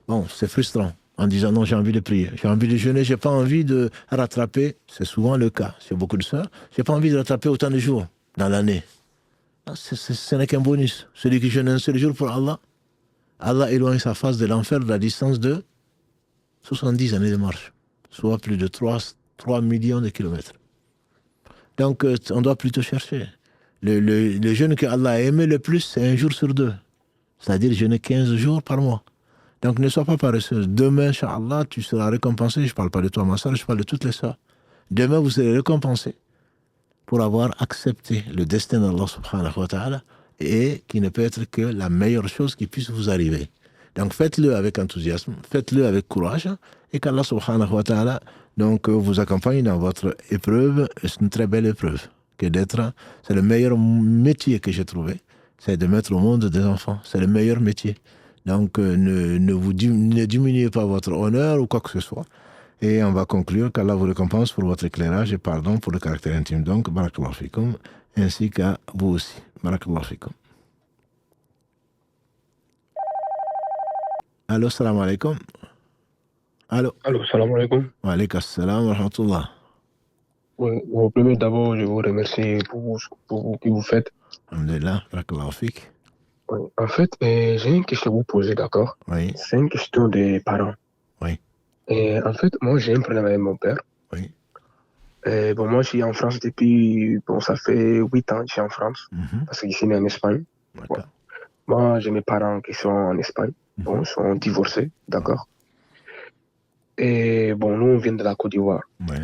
Bon, c'est frustrant, en disant non, j'ai envie de prier, j'ai envie de jeûner, j'ai pas envie de rattraper, c'est souvent le cas chez beaucoup de sœurs, j'ai pas envie de rattraper autant de jours dans l'année. Ce n'est qu'un bonus. Celui qui jeûne un seul jour pour Allah, Allah éloigne sa face de l'enfer de la distance de 70 années de marche, soit plus de 3 millions de kilomètres. Donc, on doit plutôt chercher. Le jeûne que Allah a aimé le plus, c'est un jour sur 2. C'est-à-dire jeûner 15 jours par mois. Donc, ne sois pas paresseuse. Demain, Inch'Allah, tu seras récompensé. Je ne parle pas de toi, ma soeur, je parle de toutes les sœurs. Demain, vous serez récompensés pour avoir accepté le destin d'Allah subhanahu wa ta'ala, et qui ne peut être que la meilleure chose qui puisse vous arriver. Donc faites-le avec enthousiasme, faites-le avec courage, et qu'Allah subhanahu wa ta'ala donc, vous accompagne dans votre épreuve. C'est une très belle épreuve que d'être. C'est le meilleur métier que j'ai trouvé, c'est de mettre au monde des enfants. C'est le meilleur métier. Donc ne diminuez pas votre honneur ou quoi que ce soit. Et on va conclure qu'Allah vous récompense pour votre éclairage et pardon pour le caractère intime. Donc, barakallahu fikum, ainsi qu'à vous aussi. Barakallahu fikum. Allô, salam alaikum. Allô, salam alaikum. Wa alaikum salam wa rahmatullah. Oui, bon, premier d'abord, je vous remercie pour ce que vous faites. Alhamdulillah, barakallahu fik. Oui. En fait, j'ai une question à vous poser, d'accord? Oui. C'est une question des parents. Oui. Et en fait, moi, j'ai un problème avec mon père. Oui. Bon, moi, je suis en France depuis, ça fait 8 ans que je suis en France, parce que je suis né en Espagne. D'accord. Ouais. Moi, j'ai mes parents qui sont en Espagne, ils sont divorcés, d'accord. Et bon, nous, on vient de la Côte d'Ivoire. Oui.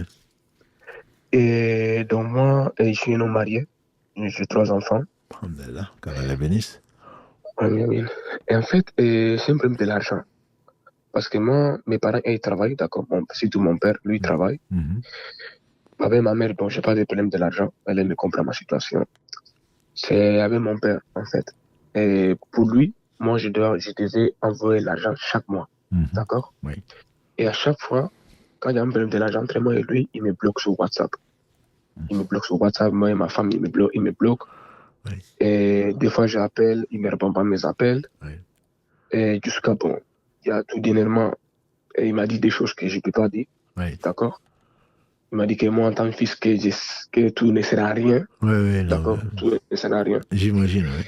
Et donc, moi, je suis un homme marié, j'ai 3 enfants. Alhamdulillah, qu'Allah les bénisse. Amin. Et en fait, c'est un problème de l'argent. Parce que moi, mes parents, ils travaillent, d'accord. Surtout mon père, lui, il travaille. Avec ma mère, bon, j'ai pas de problème de l'argent. Elle me comprend ma situation. C'est avec mon père, en fait. Et pour lui, moi, je devais envoyer l'argent chaque mois. D'accord? Oui. Et à chaque fois, quand il y a un problème de l'argent entre moi et lui, il me bloque sur WhatsApp. Il me bloque sur WhatsApp. Moi et ma femme, il me bloque. Oui. Et des fois, j'appelle, il me répond pas à mes appels. Oui. Et jusqu'à bon, il y a tout dernièrement, et il m'a dit des choses que je ne peux pas dire. Oui. D'accord? Il m'a dit que moi, en tant que fils, que tout ne sert à rien. Oui, d'accord? Tout ne sert à rien. J'imagine, oui.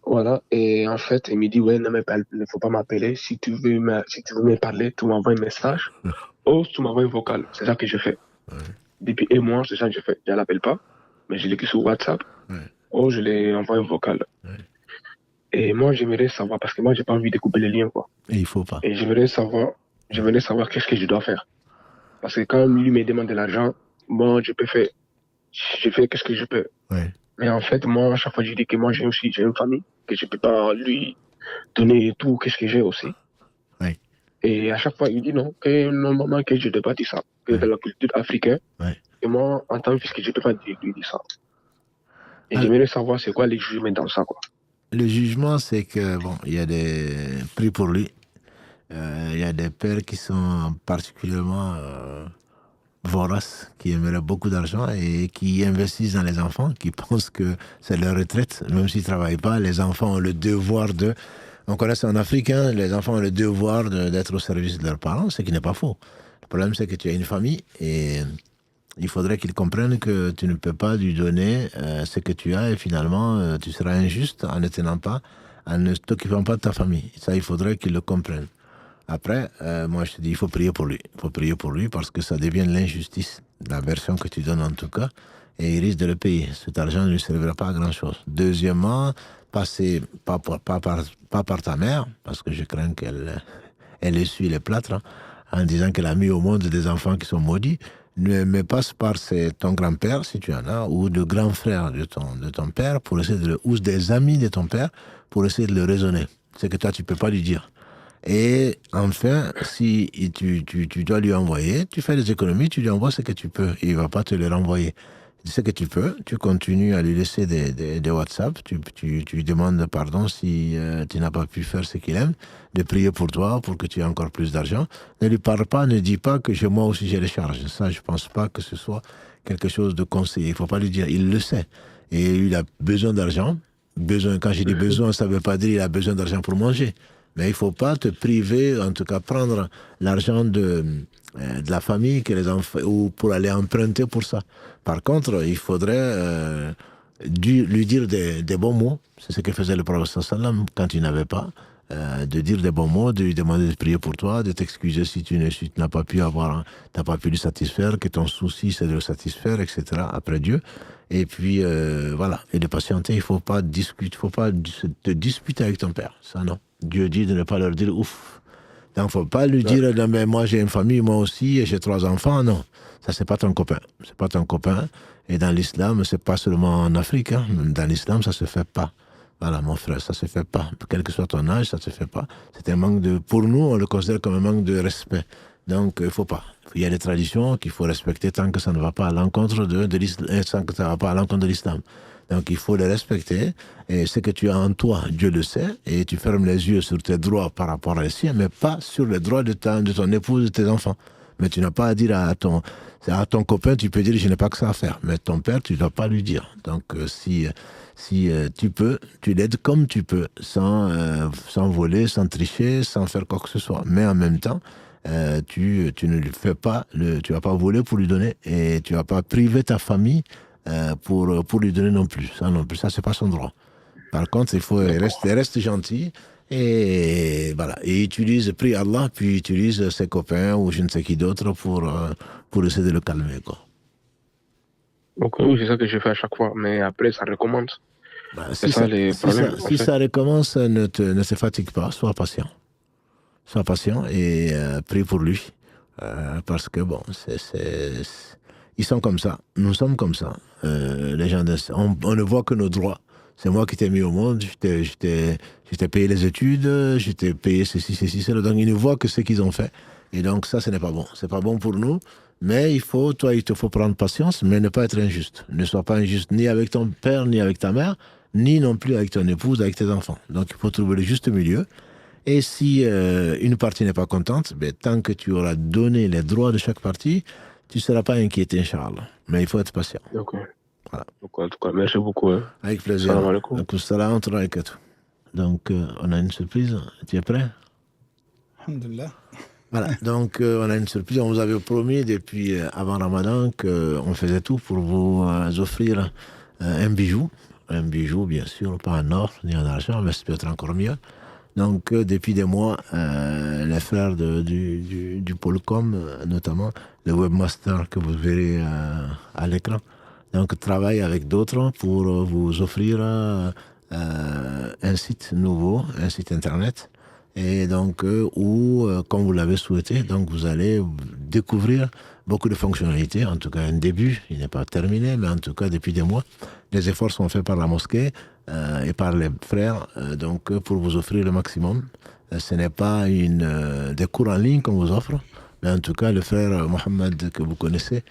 Voilà. Et en fait, il me dit, ouais, non, mais il ne faut pas m'appeler. Si tu veux me parler, tu m'envoies un message. Ou tu m'envoies un vocal. C'est ça que je fais. Oui. Depuis un mois, c'est ça que je fais. Je ne l'appelle pas, mais je l'écris sur WhatsApp. Oui. Ou je lui envoie un vocal. Oui. Et moi, j'aimerais savoir, parce que moi, j'ai pas envie de couper les liens, quoi. Et il faut pas. Et j'aimerais savoir qu'est-ce que je dois faire. Parce que quand lui me demande de l'argent, bon, je fais qu'est-ce que je peux. Oui. Mais en fait, moi, à chaque fois, je dis que moi, j'ai une famille, que je ne peux pas lui donner tout ce que j'ai aussi. Oui. Et à chaque fois, il dit non, que normalement, que je ne dois pas dire ça, que de la culture africaine. Et moi, en tant que fils, que je ne peux pas lui dire ça. Et j'aimerais savoir c'est quoi les jugements dans ça, quoi. Le jugement, c'est que, bon, il y a des prix pour lui. Il y a des pères qui sont particulièrement voraces, qui aimeraient beaucoup d'argent et qui investissent dans les enfants, qui pensent que c'est leur retraite. Même s'ils ne travaillent pas, les enfants ont le devoir de... On connaît ça en Afrique, hein, les enfants ont le devoir d'être au service de leurs parents, ce qui n'est pas faux. Le problème, c'est que tu as une famille et il faudrait qu'ils comprennent que tu ne peux pas lui donner ce que tu as et finalement, tu seras injuste en ne tenant pas, en ne t'occupant pas de ta famille. Ça, il faudrait qu'ils le comprennent. Après, moi, je te dis, il faut prier pour lui. Il faut prier pour lui parce que ça devient l'injustice, la version que tu donnes en tout cas, et il risque de le payer. Cet argent ne lui servira pas à grand-chose. Deuxièmement, passer pas par ta mère, parce que je crains qu'elle essuie les plâtres, hein, en disant qu'elle a mis au monde des enfants qui sont maudits, mais passe par ton grand-père, si tu en as, ou le grand frère de ton père, pour essayer ou des amis de ton père, pour essayer de le raisonner. C'est que toi, tu ne peux pas lui dire. Et enfin, si tu dois lui envoyer, tu fais des économies, tu lui envoies ce que tu peux. Il ne va pas te le renvoyer. Ce que tu peux, tu continues à lui laisser des WhatsApp, tu lui demandes pardon si tu n'as pas pu faire ce qu'il aime, de prier pour toi, pour que tu aies encore plus d'argent. Ne lui parle pas, ne dis pas que moi aussi j'ai les charges. Ça, je ne pense pas que ce soit quelque chose de conseillé. Il ne faut pas lui dire, il le sait. Et il a besoin d'argent. Quand je dis besoin, ça ne veut pas dire qu'il a besoin d'argent pour manger. Mais il ne faut pas te priver, en tout cas prendre l'argent de la famille que les enfants, ou pour aller emprunter pour ça. Par contre, il faudrait lui dire des bons mots. C'est ce que faisait le prophète sallam quand il n'avait pas. De dire des bons mots, de lui demander de prier pour toi, de t'excuser si tu n'as pas pu lui satisfaire, que ton souci c'est de le satisfaire, etc. après Dieu. Et puis voilà, et de patienter. Il ne faut pas te disputer avec ton père. Ça non. Dieu dit de ne pas leur dire ouf. Donc, il ne faut pas lui dire non, mais moi j'ai une famille, moi aussi, et j'ai 3 enfants. Non, ça c'est pas ton copain. C'est pas ton copain. Et dans l'islam, c'est pas seulement en Afrique. Hein. Dans l'islam, ça se fait pas. Voilà, mon frère, ça se fait pas. Quel que soit ton âge, ça se fait pas. C'est un manque de. Pour nous, on le considère comme un manque de respect. Donc, il faut pas. Il y a des traditions qu'il faut respecter tant que ça ne va pas à l'encontre de l'islam, tant que ça ne va pas à l'encontre de l'islam. Donc il faut les respecter, et ce que tu as en toi, Dieu le sait, et tu fermes les yeux sur tes droits par rapport à les siens, mais pas sur les droits de ton épouse, de tes enfants. Mais tu n'as pas à dire à ton copain, tu peux dire je n'ai pas que ça à faire, mais ton père, tu ne dois pas lui dire. Donc si tu peux, tu l'aides comme tu peux, sans voler, sans tricher, sans faire quoi que ce soit. Mais en même temps, tu ne lui fais pas, tu vas pas voler pour lui donner, et tu vas pas priver ta famille pour lui donner non plus. Ça c'est pas son droit. Par contre, il faut rester gentil et voilà. Et prie Allah, puis utilise ses copains ou je ne sais qui d'autre pour essayer de le calmer, quoi. Donc oui, c'est ça que je fais à chaque fois, mais après ça recommence. Si ça recommence, ne se fatigue pas, sois patient. Sois patient et prie pour lui. Parce que bon, ils sont comme ça, nous sommes comme ça. Les gens, on ne voit que nos droits. C'est moi qui t'ai mis au monde, je t'ai payé les études, je t'ai payé ceci, cela. Donc ils ne voient que ce qu'ils ont fait. Et donc ça, ce n'est pas bon. C'est pas bon pour nous. Mais il te faut prendre patience, mais ne pas être injuste. Ne sois pas injuste ni avec ton père, ni avec ta mère, ni non plus avec ton épouse, avec tes enfants. Donc il faut trouver le juste milieu. Et si une partie n'est pas contente, tant que tu auras donné les droits de chaque partie, tu ne seras pas inquiété, Inch'Allah. Mais il faut être patient. Ok. Voilà. Donc, en tout cas, merci beaucoup. Hein. Avec plaisir. Salam alaikum. Donc, on a une surprise. Tu es prêt? Alhamdulillah. Voilà. Donc, on a une surprise. On vous avait promis depuis avant Ramadan qu'on faisait tout pour vous offrir un bijou. Un bijou, bien sûr, pas en or ni en argent, mais ça peut être encore mieux. Donc, depuis des mois, les frères du Polcom, notamment le webmaster que vous verrez à l'écran, donc travaillent avec d'autres pour vous offrir un site nouveau, un site internet. et donc où, comme vous l'avez souhaité, donc vous allez découvrir beaucoup de fonctionnalités, en tout cas un début, il n'est pas terminé, mais en tout cas depuis des mois, les efforts sont faits par la mosquée et par les frères, donc pour vous offrir le maximum. Ce n'est pas des cours en ligne qu'on vous offre, mais en tout cas le frère Mohamed que vous connaissez,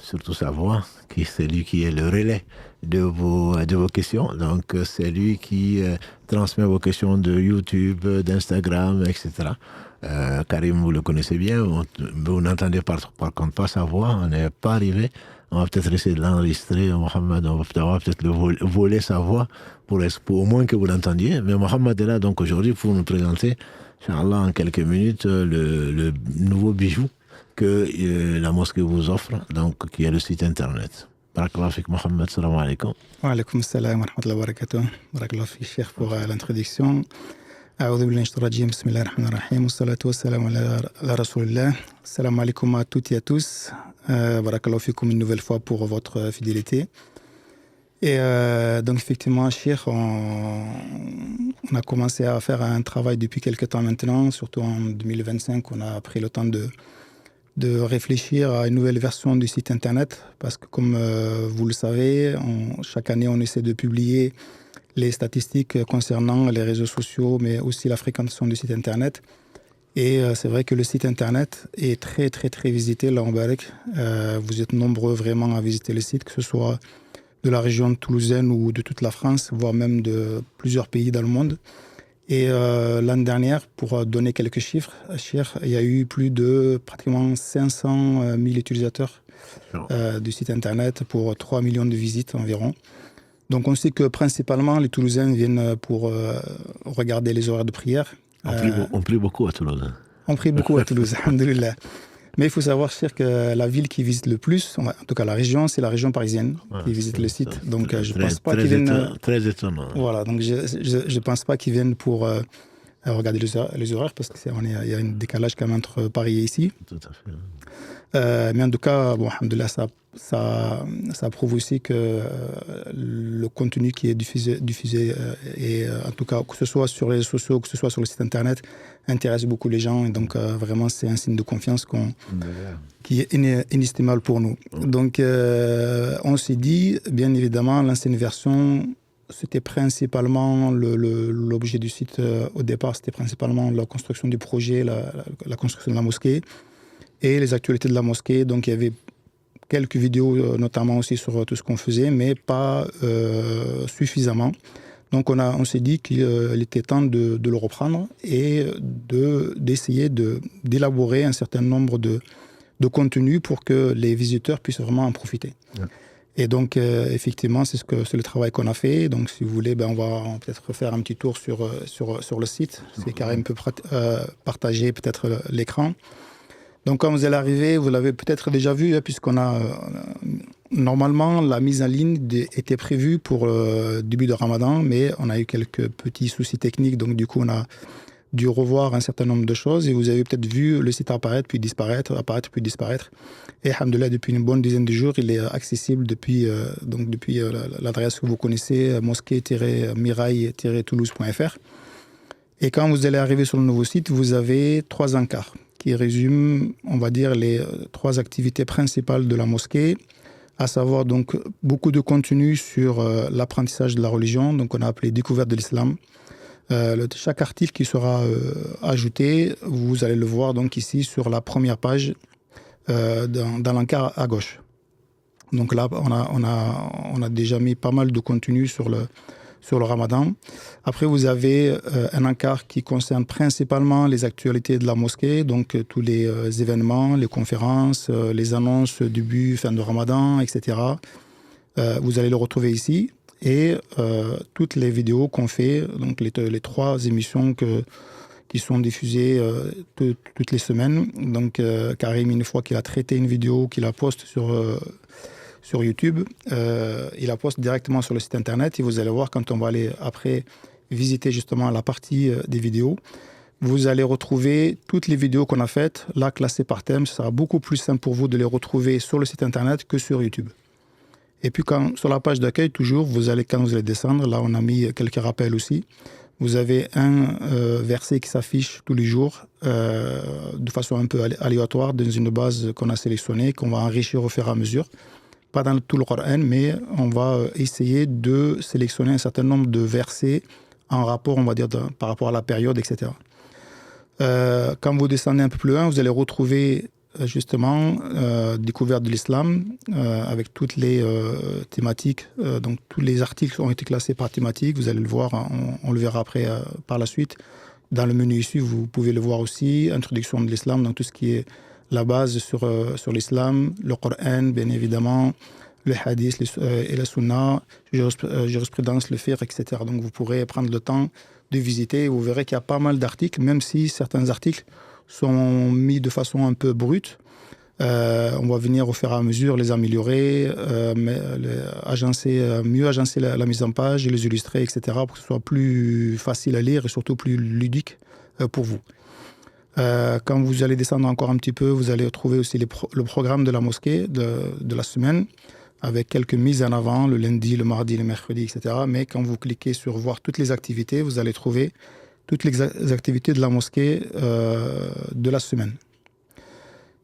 surtout sa voix, c'est lui qui est le relais de vos questions. Donc c'est lui qui transmet vos questions de YouTube, d'Instagram, etc. Karim, vous le connaissez bien, vous n'entendez par contre pas sa voix, on n'est pas arrivé. On va peut-être essayer de l'enregistrer, Mohamed, on va peut-être voler sa voix pour au moins que vous l'entendiez. Mais Mohamed est là donc aujourd'hui pour nous présenter, Inch'Allah, en quelques minutes, le nouveau bijou que la mosquée vous offre, donc qui est le site internet. Barakallahu fik Mohamed, salam alaikum. Wa alaikum salam wa rahmatullahi wa barakatuh. Barakallahu fik Cheikh pour l'introduction. أعوذ بالله من الشيطان الرجيم بسم الله الرحمن الرحيم والصلاة والسلام على رسول الله. Salam alaikum à toutes et à tous. Barakallahu fikum une nouvelle fois pour votre fidélité. Et donc effectivement, Cheikh, on a commencé à faire un travail depuis quelques temps maintenant, surtout en 2025, on a pris le temps de réfléchir à une nouvelle version du site internet, parce que comme vous le savez, chaque année on essaie de publier les statistiques concernant les réseaux sociaux, mais aussi la fréquentation du site internet. Et c'est vrai que le site internet est très très très visité, là en Barak. Vous êtes nombreux vraiment à visiter le site, que ce soit de la région toulousaine ou de toute la France, voire même de plusieurs pays dans le monde. Et l'année dernière, pour donner quelques chiffres, il y a eu plus de pratiquement 500 000 utilisateurs du site internet pour 3 millions de visites environ. Donc on sait que principalement les Toulousains viennent pour regarder les horaires de prière. On prie beaucoup à Toulouse. On prie beaucoup à Toulouse, alhamdoulilah. Mais il faut savoir, Cheikh, que la ville qui visite le plus, en tout cas la région, c'est la région parisienne qui visite le site. Donc je ne pense pas qu'ils viennent... Très étonnant. Voilà, donc je ne pense pas qu'ils viennent pour regarder les horaires, parce qu'il y a un décalage quand même entre Paris et ici. Tout à fait. Mais en tout cas, bon, alhamdoulilah, ça prouve aussi que le contenu qui est diffusé et en tout cas, que ce soit sur les réseaux sociaux, que ce soit sur le site internet, intéresse beaucoup les gens. Et donc, vraiment, c'est un signe de confiance qui est inestimable pour nous. Donc, on s'est dit, bien évidemment, l'ancienne version, c'était principalement l'objet du site au départ, c'était principalement la construction du projet, la construction de la mosquée et les actualités de la mosquée. Donc, il y avait quelques vidéos, notamment aussi sur tout ce qu'on faisait, mais pas suffisamment. Donc, on s'est dit qu'il était temps de le reprendre et d'essayer d'élaborer un certain nombre de contenus pour que les visiteurs puissent vraiment en profiter. Ouais. Et donc, effectivement, c'est le travail qu'on a fait. Donc, si vous voulez, on va peut-être faire un petit tour sur le site. C'est Karim peut partager peut-être l'écran. Donc, quand vous allez arriver, vous l'avez peut-être déjà vu, puisqu'on a... normalement, la mise en ligne était prévue pour le début de Ramadan, mais on a eu quelques petits soucis techniques. Donc, du coup, on a dû revoir un certain nombre de choses. Et vous avez peut-être vu le site apparaître, puis disparaître, apparaître, puis disparaître. Et, alhamdoulilah, depuis une bonne dizaine de jours, il est accessible depuis l'adresse que vous connaissez, mosquée-mirail-toulouse.fr. Et quand vous allez arriver sur le nouveau site, vous avez 3 encarts qui résume, on va dire, les 3 activités principales de la mosquée, à savoir donc beaucoup de contenu sur l'apprentissage de la religion, donc on a appelé Découverte de l'islam. Chaque article qui sera ajouté, vous allez le voir donc ici sur la première page dans l'encart à gauche. Donc là, on a déjà mis pas mal de contenu sur le Ramadan. Après, vous avez un encart qui concerne principalement les actualités de la mosquée, donc tous les événements, les conférences, les annonces début, fin de Ramadan, etc. Vous allez le retrouver ici. Et toutes les vidéos qu'on fait, donc les 3 émissions qui sont diffusées toutes les semaines. Donc, Karim, une fois qu'il a traité une vidéo, qu'il la poste sur YouTube, il la poste directement sur le site internet et vous allez voir quand on va aller après visiter justement la partie des vidéos, vous allez retrouver toutes les vidéos qu'on a faites, là classées par thème. Ce sera beaucoup plus simple pour vous de les retrouver sur le site internet que sur YouTube. Et puis sur la page d'accueil, toujours, quand vous allez descendre, là on a mis quelques rappels aussi, vous avez un verset qui s'affiche tous les jours de façon un peu aléatoire dans une base qu'on a sélectionnée, qu'on va enrichir au fur et à mesure. Pas dans tout le Coran, mais on va essayer de sélectionner un certain nombre de versets en rapport, on va dire, par rapport à la période, etc. Quand vous descendez un peu plus loin, vous allez retrouver justement découverte de l'islam avec toutes les thématiques. Donc tous les articles ont été classés par thématique. Vous allez le voir, on le verra après par la suite. Dans le menu issu, vous pouvez le voir aussi. Introduction de l'islam, donc tout ce qui est la base sur l'islam, le Coran, bien évidemment, le hadith et la sunna, jurisprudence, le fiqh, etc. Donc vous pourrez prendre le temps de visiter. Vous verrez qu'il y a pas mal d'articles, même si certains articles sont mis de façon un peu brute. On va venir au fur et à mesure les améliorer, mieux agencer la mise en page et les illustrer, etc. pour que ce soit plus facile à lire et surtout plus ludique pour vous. Quand vous allez descendre encore un petit peu, vous allez trouver aussi le programme de la mosquée de la semaine, avec quelques mises en avant, le lundi, le mardi, le mercredi, etc. Mais quand vous cliquez sur voir toutes les activités, vous allez trouver toutes les activités de la mosquée de la semaine.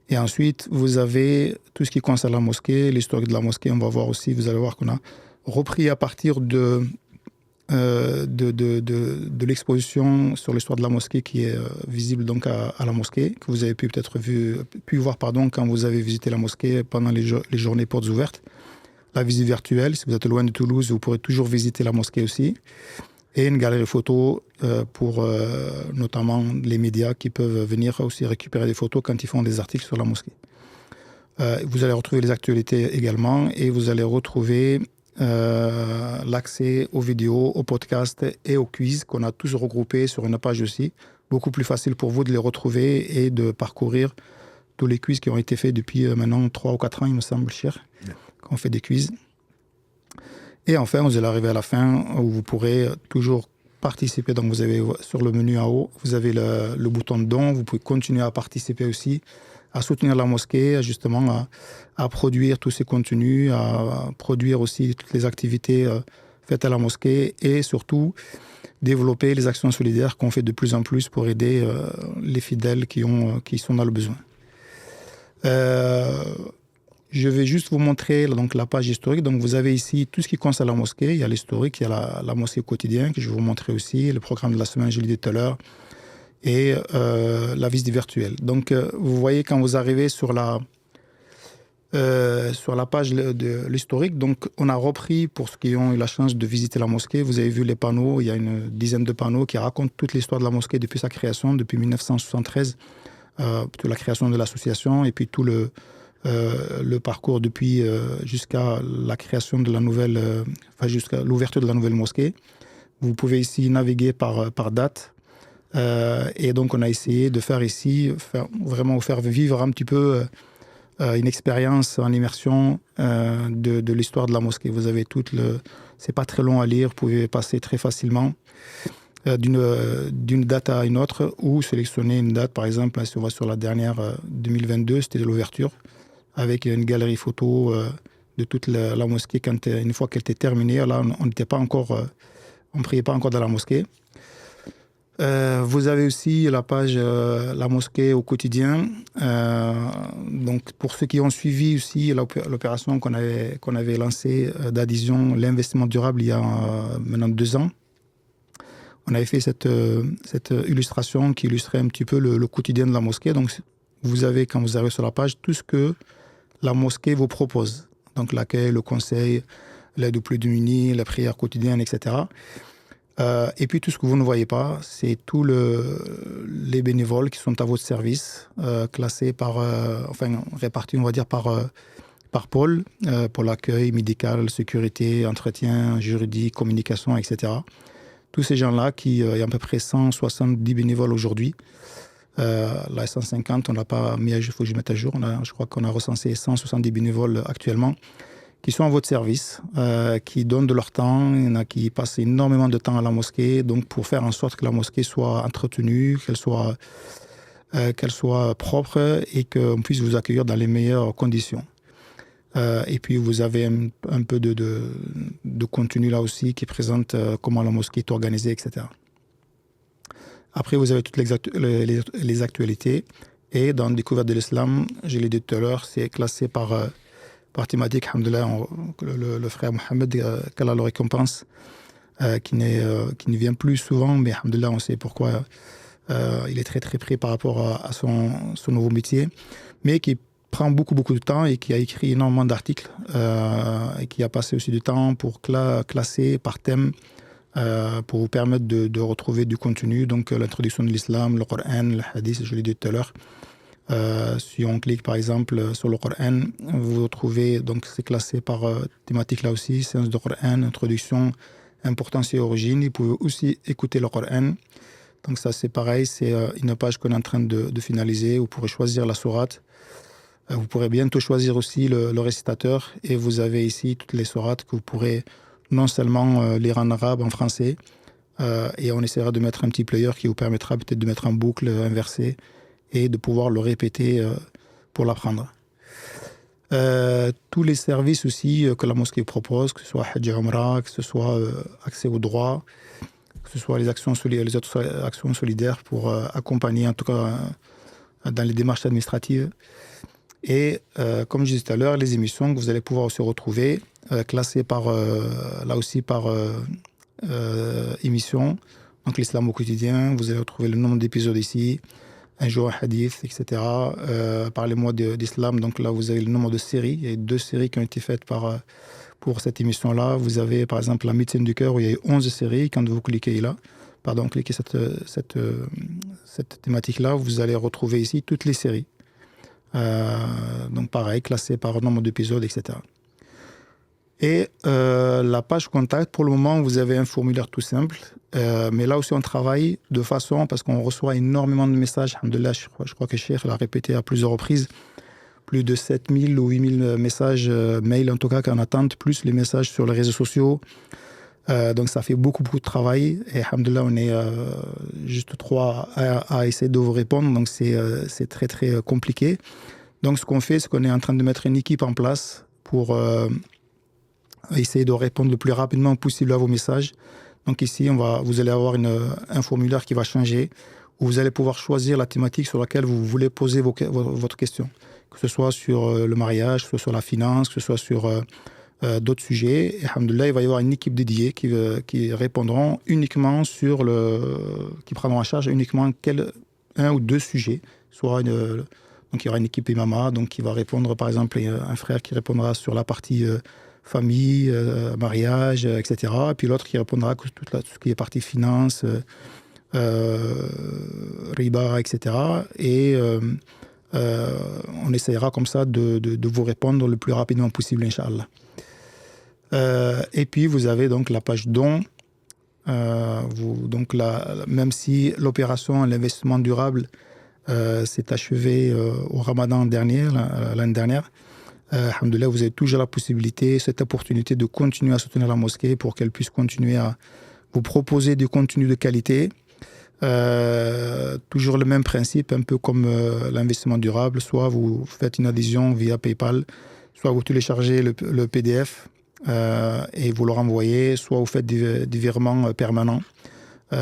Et ensuite, vous avez tout ce qui concerne la mosquée, l'historique de la mosquée. On va voir aussi, vous allez voir qu'on a repris à partir de l'exposition sur l'histoire de la mosquée qui est visible donc à la mosquée, que vous avez pu voir quand vous avez visité la mosquée pendant les journées portes ouvertes. La visite virtuelle, si vous êtes loin de Toulouse, vous pourrez toujours visiter la mosquée aussi. Et une galerie photo pour notamment les médias qui peuvent venir aussi récupérer des photos quand ils font des articles sur la mosquée. Vous allez retrouver les actualités également et vous allez retrouver l'accès aux vidéos, aux podcasts et aux quiz qu'on a tous regroupés sur une page aussi. Beaucoup plus facile pour vous de les retrouver et de parcourir tous les quiz qui ont été faits depuis maintenant 3 ou 4 ans, il me semble, cher, qu'on fait des quiz. Et enfin, vous allez arriver à la fin où vous pourrez toujours participer. Donc, vous avez sur le menu en haut, vous avez le bouton de don. Vous pouvez continuer à participer aussi, à soutenir la mosquée, justement à produire tous ces contenus, à produire aussi toutes les activités faites à la mosquée et surtout développer les actions solidaires qu'on fait de plus en plus pour aider les fidèles qui sont dans le besoin. Je vais juste vous montrer donc, la page historique. Donc, vous avez ici tout ce qui concerne la mosquée. Il y a l'historique, il y a la mosquée quotidienne que je vais vous montrer aussi, le programme de la semaine, je l'ai dit tout à l'heure, et la visite virtuelle. Donc, vous voyez quand vous arrivez sur la page de l'historique, donc on a repris pour ceux qui ont eu la chance de visiter la mosquée. Vous avez vu les panneaux, il y a une dizaine de panneaux qui racontent toute l'histoire de la mosquée depuis sa création, depuis 1973, la création de l'association et puis tout le parcours depuis jusqu'à la création de la nouvelle, jusqu'à l'ouverture de la nouvelle mosquée. Vous pouvez ici naviguer par date. Et donc, on a essayé de faire ici, vraiment vous faire vivre un petit peu une expérience en immersion de l'histoire de la mosquée. Vous avez c'est pas très long à lire, vous pouvez passer très facilement d'une date à une autre ou sélectionner une date. Par exemple, si on va sur la dernière 2022, c'était de l'ouverture, avec une galerie photo de toute la mosquée une fois qu'elle était terminée. Là, on n'était pas encore, on priait pas encore dans la mosquée. Vous avez aussi la page la mosquée au quotidien. Donc pour ceux qui ont suivi aussi l'opération qu'on avait lancée d'adhésion, l'investissement durable il y a maintenant 2 ans, on avait fait cette illustration qui illustrait un petit peu le quotidien de la mosquée. Donc vous avez, quand vous arrivez sur la page, tout ce que la mosquée vous propose. Donc l'accueil, le conseil, l'aide aux plus démunis, la prière quotidienne, etc. Et puis tout ce que vous ne voyez pas, c'est tous les bénévoles qui sont à votre service, classés répartis, on va dire, par pôle, pour l'accueil médical, sécurité, entretien, juridique, communication, etc. Tous ces gens-là, il y a à peu près 170 bénévoles aujourd'hui. Là, 150, on n'a pas mis à jour, il faut que je mette à jour. Je crois qu'on a recensé 170 bénévoles actuellement qui sont à votre service, qui donnent de leur temps, il y en a qui passent énormément de temps à la mosquée, donc pour faire en sorte que la mosquée soit entretenue, qu'elle soit propre et qu'on puisse vous accueillir dans les meilleures conditions. Et puis vous avez un peu de contenu là aussi qui présente comment la mosquée est organisée, etc. Après, vous avez toutes les actualités. Et dans Découverte de l'Islam, je l'ai dit tout à l'heure, c'est classé par thématique. Alhamdoulilah, le frère Mohamed, qu'Allah le récompense, qui ne vient plus souvent, mais alhamdoulilah, on sait pourquoi. Il est très très pris par rapport à son nouveau métier, mais qui prend beaucoup de temps et qui a écrit énormément d'articles et qui a passé aussi du temps pour classer par thème pour vous permettre de retrouver du contenu, donc l'introduction de l'islam, le Coran, le hadith, je l'ai dit tout à l'heure. Si on clique par exemple sur le Coran, vous retrouvez, donc c'est classé par thématique là aussi, séance de Coran, introduction, importance et origine. Vous pouvez aussi écouter le Coran. Donc ça c'est pareil, c'est une page qu'on est en train de finaliser. Vous pourrez choisir la sourate. Vous pourrez bientôt choisir aussi le récitateur. Et vous avez ici toutes les sourates que vous pourrez non seulement lire en arabe, en français, et on essaiera de mettre un petit player qui vous permettra peut-être de mettre en boucle un verset et de pouvoir le répéter pour l'apprendre. Tous les services aussi que la mosquée propose, que ce soit Hajj Umrah, que ce soit accès aux droits, que ce soit les autres actions solidaires pour accompagner, en tout cas dans les démarches administratives. Et comme je disais tout à l'heure, les émissions que vous allez pouvoir aussi retrouver, classées là aussi par émission. Donc l'islam au quotidien, vous allez retrouver le nombre d'épisodes ici, un jour un hadith, etc. Parlez-moi d'islam, donc là vous avez le nombre de séries. Il y a 2 séries qui ont été faites pour cette émission-là. Vous avez par exemple la médecine du cœur où il y a eu 11 séries. Quand vous cliquez là, cliquez cette thématique-là, vous allez retrouver ici toutes les séries. Donc pareil, classées par nombre d'épisodes, etc. Et la page contact, pour le moment, vous avez un formulaire tout simple. Mais là aussi, on travaille de façon, parce qu'on reçoit énormément de messages. Alhamdoulilah, je crois que Cheikh l'a répété à plusieurs reprises. Plus de 7000 ou 8000 messages mail, en tout cas, qu'en attente, plus les messages sur les réseaux sociaux. Donc ça fait beaucoup de travail. Et alhamdoulilah, on est juste 3 à essayer de vous répondre. Donc c'est très, très compliqué. Donc ce qu'on fait, c'est qu'on est en train de mettre une équipe en place pour essayer de répondre le plus rapidement possible à vos messages. Donc ici, vous allez avoir un formulaire qui va changer, où vous allez pouvoir choisir la thématique sur laquelle vous voulez poser votre question. Que ce soit sur le mariage, que ce soit sur la finance, que ce soit sur d'autres sujets. Et alhamdoulilah, il va y avoir une équipe dédiée qui répondront uniquement qui prendront en charge uniquement un ou 2 sujets. Donc il y aura une équipe imama, donc qui va répondre, par exemple, un frère qui répondra sur la partie famille, mariage, etc. Et puis l'autre qui répondra tout ce qui est partie finance, riba, etc. Et on essaiera comme ça de vous répondre le plus rapidement possible, Inch'Allah. Et puis vous avez donc la page dons. Même si l'opération, l'investissement durable s'est achevé au Ramadan l'année dernière, alhamdoulilah, vous avez toujours la possibilité, cette opportunité de continuer à soutenir la mosquée pour qu'elle puisse continuer à vous proposer du contenu de qualité. Toujours le même principe, un peu comme l'investissement durable. Soit vous faites une adhésion via PayPal, soit vous téléchargez le PDF et vous le renvoyez, soit vous faites des virements permanents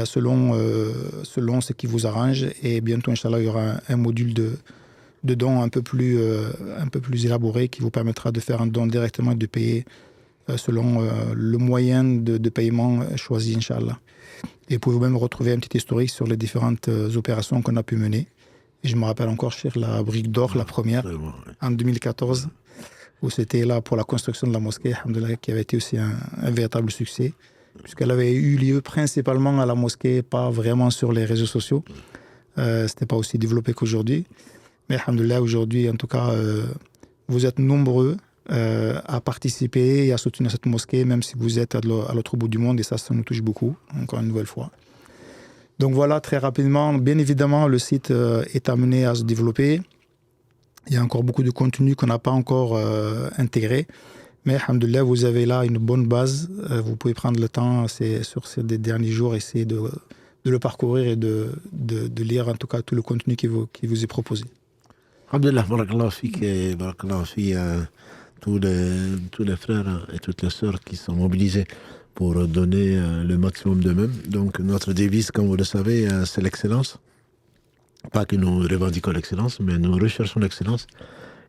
selon ce qui vous arrange. Et bientôt, Inch'Allah, il y aura un module de dons un peu plus élaboré qui vous permettra de faire un don directement et de payer selon le moyen de paiement choisi, Inch'Allah. Et vous pouvez même retrouver un petit historique sur les différentes opérations qu'on a pu mener. Et je me rappelle encore, Cheikh, la brique d'or, la première, en 2014, où c'était là pour la construction de la mosquée, alhamdoulilah, qui avait été aussi un véritable succès, puisqu'elle avait eu lieu principalement à la mosquée, pas vraiment sur les réseaux sociaux. C'était pas aussi développé qu'aujourd'hui. Mais alhamdoulilah, aujourd'hui, en tout cas, vous êtes nombreux à participer et à soutenir cette mosquée, même si vous êtes à l'autre bout du monde, et ça nous touche beaucoup, encore une nouvelle fois. Donc voilà, très rapidement, bien évidemment, le site est amené à se développer. Il y a encore beaucoup de contenu qu'on n'a pas encore intégré, mais alhamdoulilah, vous avez là une bonne base. Vous pouvez prendre le temps, sur ces derniers jours, essayer de le parcourir et de lire en tout cas tout le contenu qui vous est proposé. Alhamdulillah, barakallahu fik et barakallahu fi tous les frères et toutes les sœurs qui sont mobilisés pour donner le maximum d'eux-mêmes. Donc notre devise, comme vous le savez, c'est l'excellence. Pas que nous revendiquons l'excellence, mais nous recherchons l'excellence.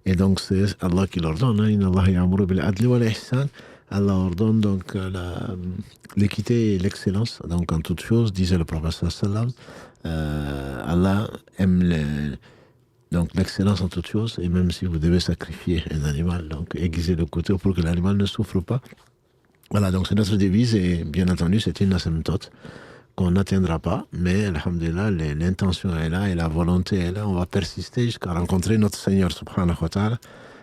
Et donc c'est Allah qui l'ordonne. Inna Allah ya'muru bil adli wal ihsan. Allah ordonne donc l'équité et l'excellence. Donc en toute chose, disait le prophète sallallahu Allah aime donc l'excellence en toute chose, et même si vous devez sacrifier un animal, donc aiguiser le couteau pour que l'animal ne souffre pas. Voilà, donc c'est notre devise, et bien entendu c'est une asymptote qu'on n'atteindra pas, mais alhamdulillah, l'intention est là et la volonté est là. On va persister jusqu'à rencontrer notre Seigneur subhanahu wa ta'ala.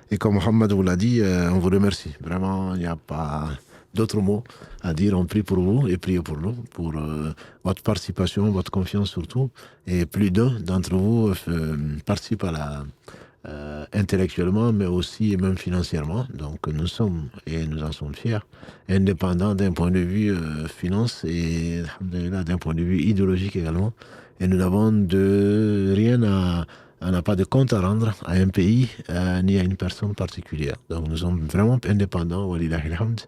Et comme Mohammed vous l'a dit, on vous remercie. Vraiment, il n'y a pas d'autres mots à dire. On prie pour vous et priez pour nous, pour votre participation, votre confiance surtout. Et plus d'un d'entre vous participe à la intellectuellement, mais aussi et même financièrement. Donc nous sommes, et nous en sommes fiers, indépendants d'un point de vue finance et d'un point de vue idéologique également. Et nous n'avons de rien on n'a pas de compte à rendre à un pays ni à une personne particulière. Donc nous sommes vraiment indépendants, walillahi alhamd,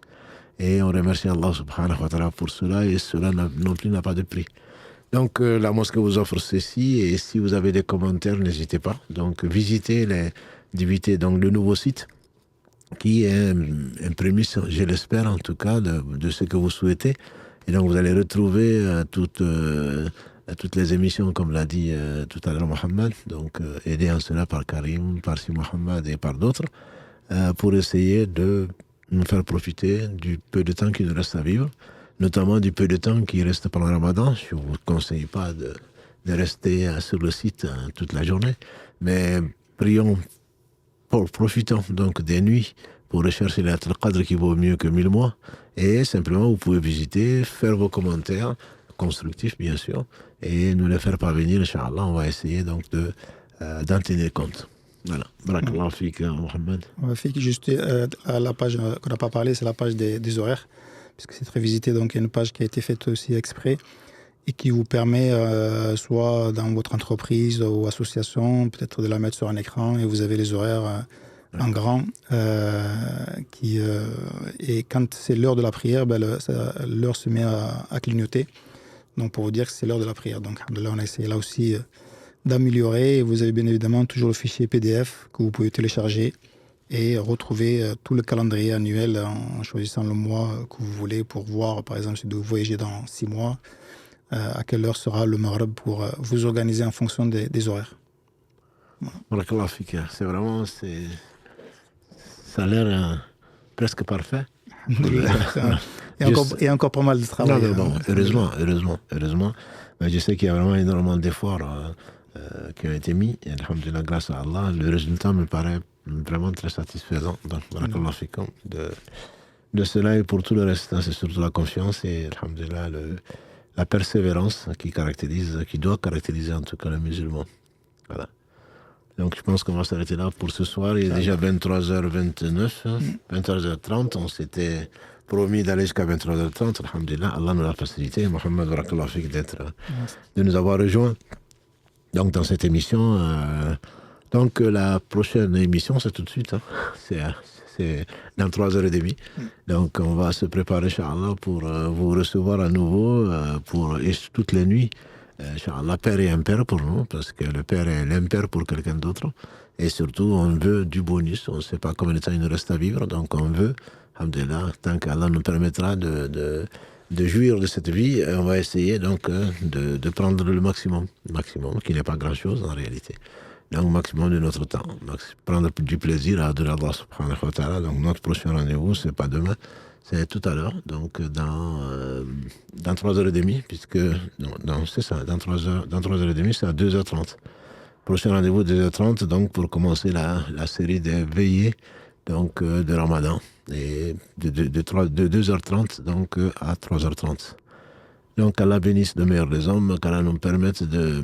et on remercie Allah subhanahu wa ta'ala pour cela, et cela non plus n'a pas de prix. Donc la mosquée vous offre ceci, et si vous avez des commentaires, n'hésitez pas. Donc visitez donc le nouveau site, qui est un prémisse, je l'espère en tout cas, de ce que vous souhaitez. Et donc vous allez retrouver toutes les émissions, comme l'a dit tout à l'heure Mohamed, donc aidé en cela par Karim, par Si Mohamed et par d'autres, pour essayer de nous faire profiter du peu de temps qui nous reste à vivre, notamment du peu de temps qui reste pendant le Ramadan. Je ne vous conseille pas de rester sur le site toute la journée, mais profitons donc des nuits pour rechercher l'Laylatul Qadr qui vaut mieux que 1000 mois, et simplement vous pouvez visiter, faire vos commentaires, constructifs bien sûr, et nous les faire parvenir, Inch'Allah. On va essayer donc d'en tenir compte. Voilà. Barakallahu fik, Mohamed. Juste la page qu'on n'a pas parlé, c'est la page des horaires, puisque c'est très visité. Donc il y a une page qui a été faite aussi exprès et qui vous permet, soit dans votre entreprise ou association, peut-être de la mettre sur un écran, et vous avez les horaires en grand. Et quand c'est l'heure de la prière, l'heure se met à clignoter. Donc pour vous dire que c'est l'heure de la prière. Donc là, on a essayé là aussi d'améliorer. Et vous avez bien évidemment toujours le fichier PDF que vous pouvez télécharger et retrouver tout le calendrier annuel en choisissant le mois que vous voulez, pour voir, par exemple, si vous voyagez dans 6 mois, à quelle heure sera le Maghreb, pour vous organiser en fonction des horaires. Voilà. C'est vraiment, ça a l'air presque parfait. Et encore pas mal de travail. Non, heureusement. Mais je sais qu'il y a vraiment énormément d'efforts qui ont été mis, et alhamdulillah, grâce à Allah, le résultat me paraît vraiment très satisfaisant. Donc, barakallahu fikum, de cela, et pour tout le reste, c'est surtout la confiance et alhamdulillah, la persévérance qui doit caractériser en tout cas le musulman. Voilà. Donc je pense qu'on va s'arrêter là pour ce soir. Il est déjà 23h29, 23h30. On s'était promis d'aller jusqu'à 23h30. Alhamdulillah, Allah nous l'a facilité. Mohamed, barakallahu fik, de nous avoir rejoints donc, dans cette émission. Donc la prochaine émission, c'est tout de suite. C'est dans 3h30. Donc on va se préparer, Inch'Allah, pour vous recevoir à nouveau et toutes les nuits. Inch'Allah, père et impair pour nous, parce que le père est l'impair pour quelqu'un d'autre. Et surtout, on veut du bonus. On ne sait pas combien de temps il nous reste à vivre. Donc on veut, alhamdulillah, tant qu'Allah nous permettra de jouir de cette vie, on va essayer donc de prendre le maximum, qui n'est pas grand-chose en réalité. Donc maximum de notre temps. Donc, prendre du plaisir à adorer Allah subhanahu wa ta'ala. Donc notre prochain rendez-vous, c'est pas demain, c'est tout à l'heure, donc dans 3h30, puisque c'est ça, dans 3h30, c'est à 2h30. Prochain rendez-vous 2h30, donc pour commencer la série des veillées donc de Ramadan, et de 2h30 donc à 3h30. Donc Allah bénisse le meilleur des hommes, qu'Allah nous permette de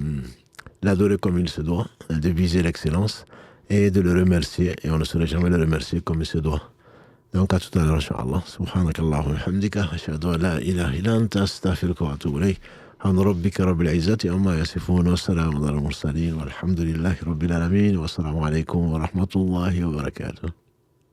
l'adorer comme il se doit, de viser l'excellence et de le remercier, et on ne saurait jamais le remercier comme il se doit. Donc à tout à l'heure, Inch'Allah. Subhanakallahumma wa bihamdika, ashhadu an la ilaha illa anta, astaghfiruka wa atubu ilayk. Subhana rabbika rabbil izzati amma yasifun, wa salamun alal mursalin, walhamdulillahi rabbil alamin, wa assalamu alaykum wa rahmatullahi wa barakatuh.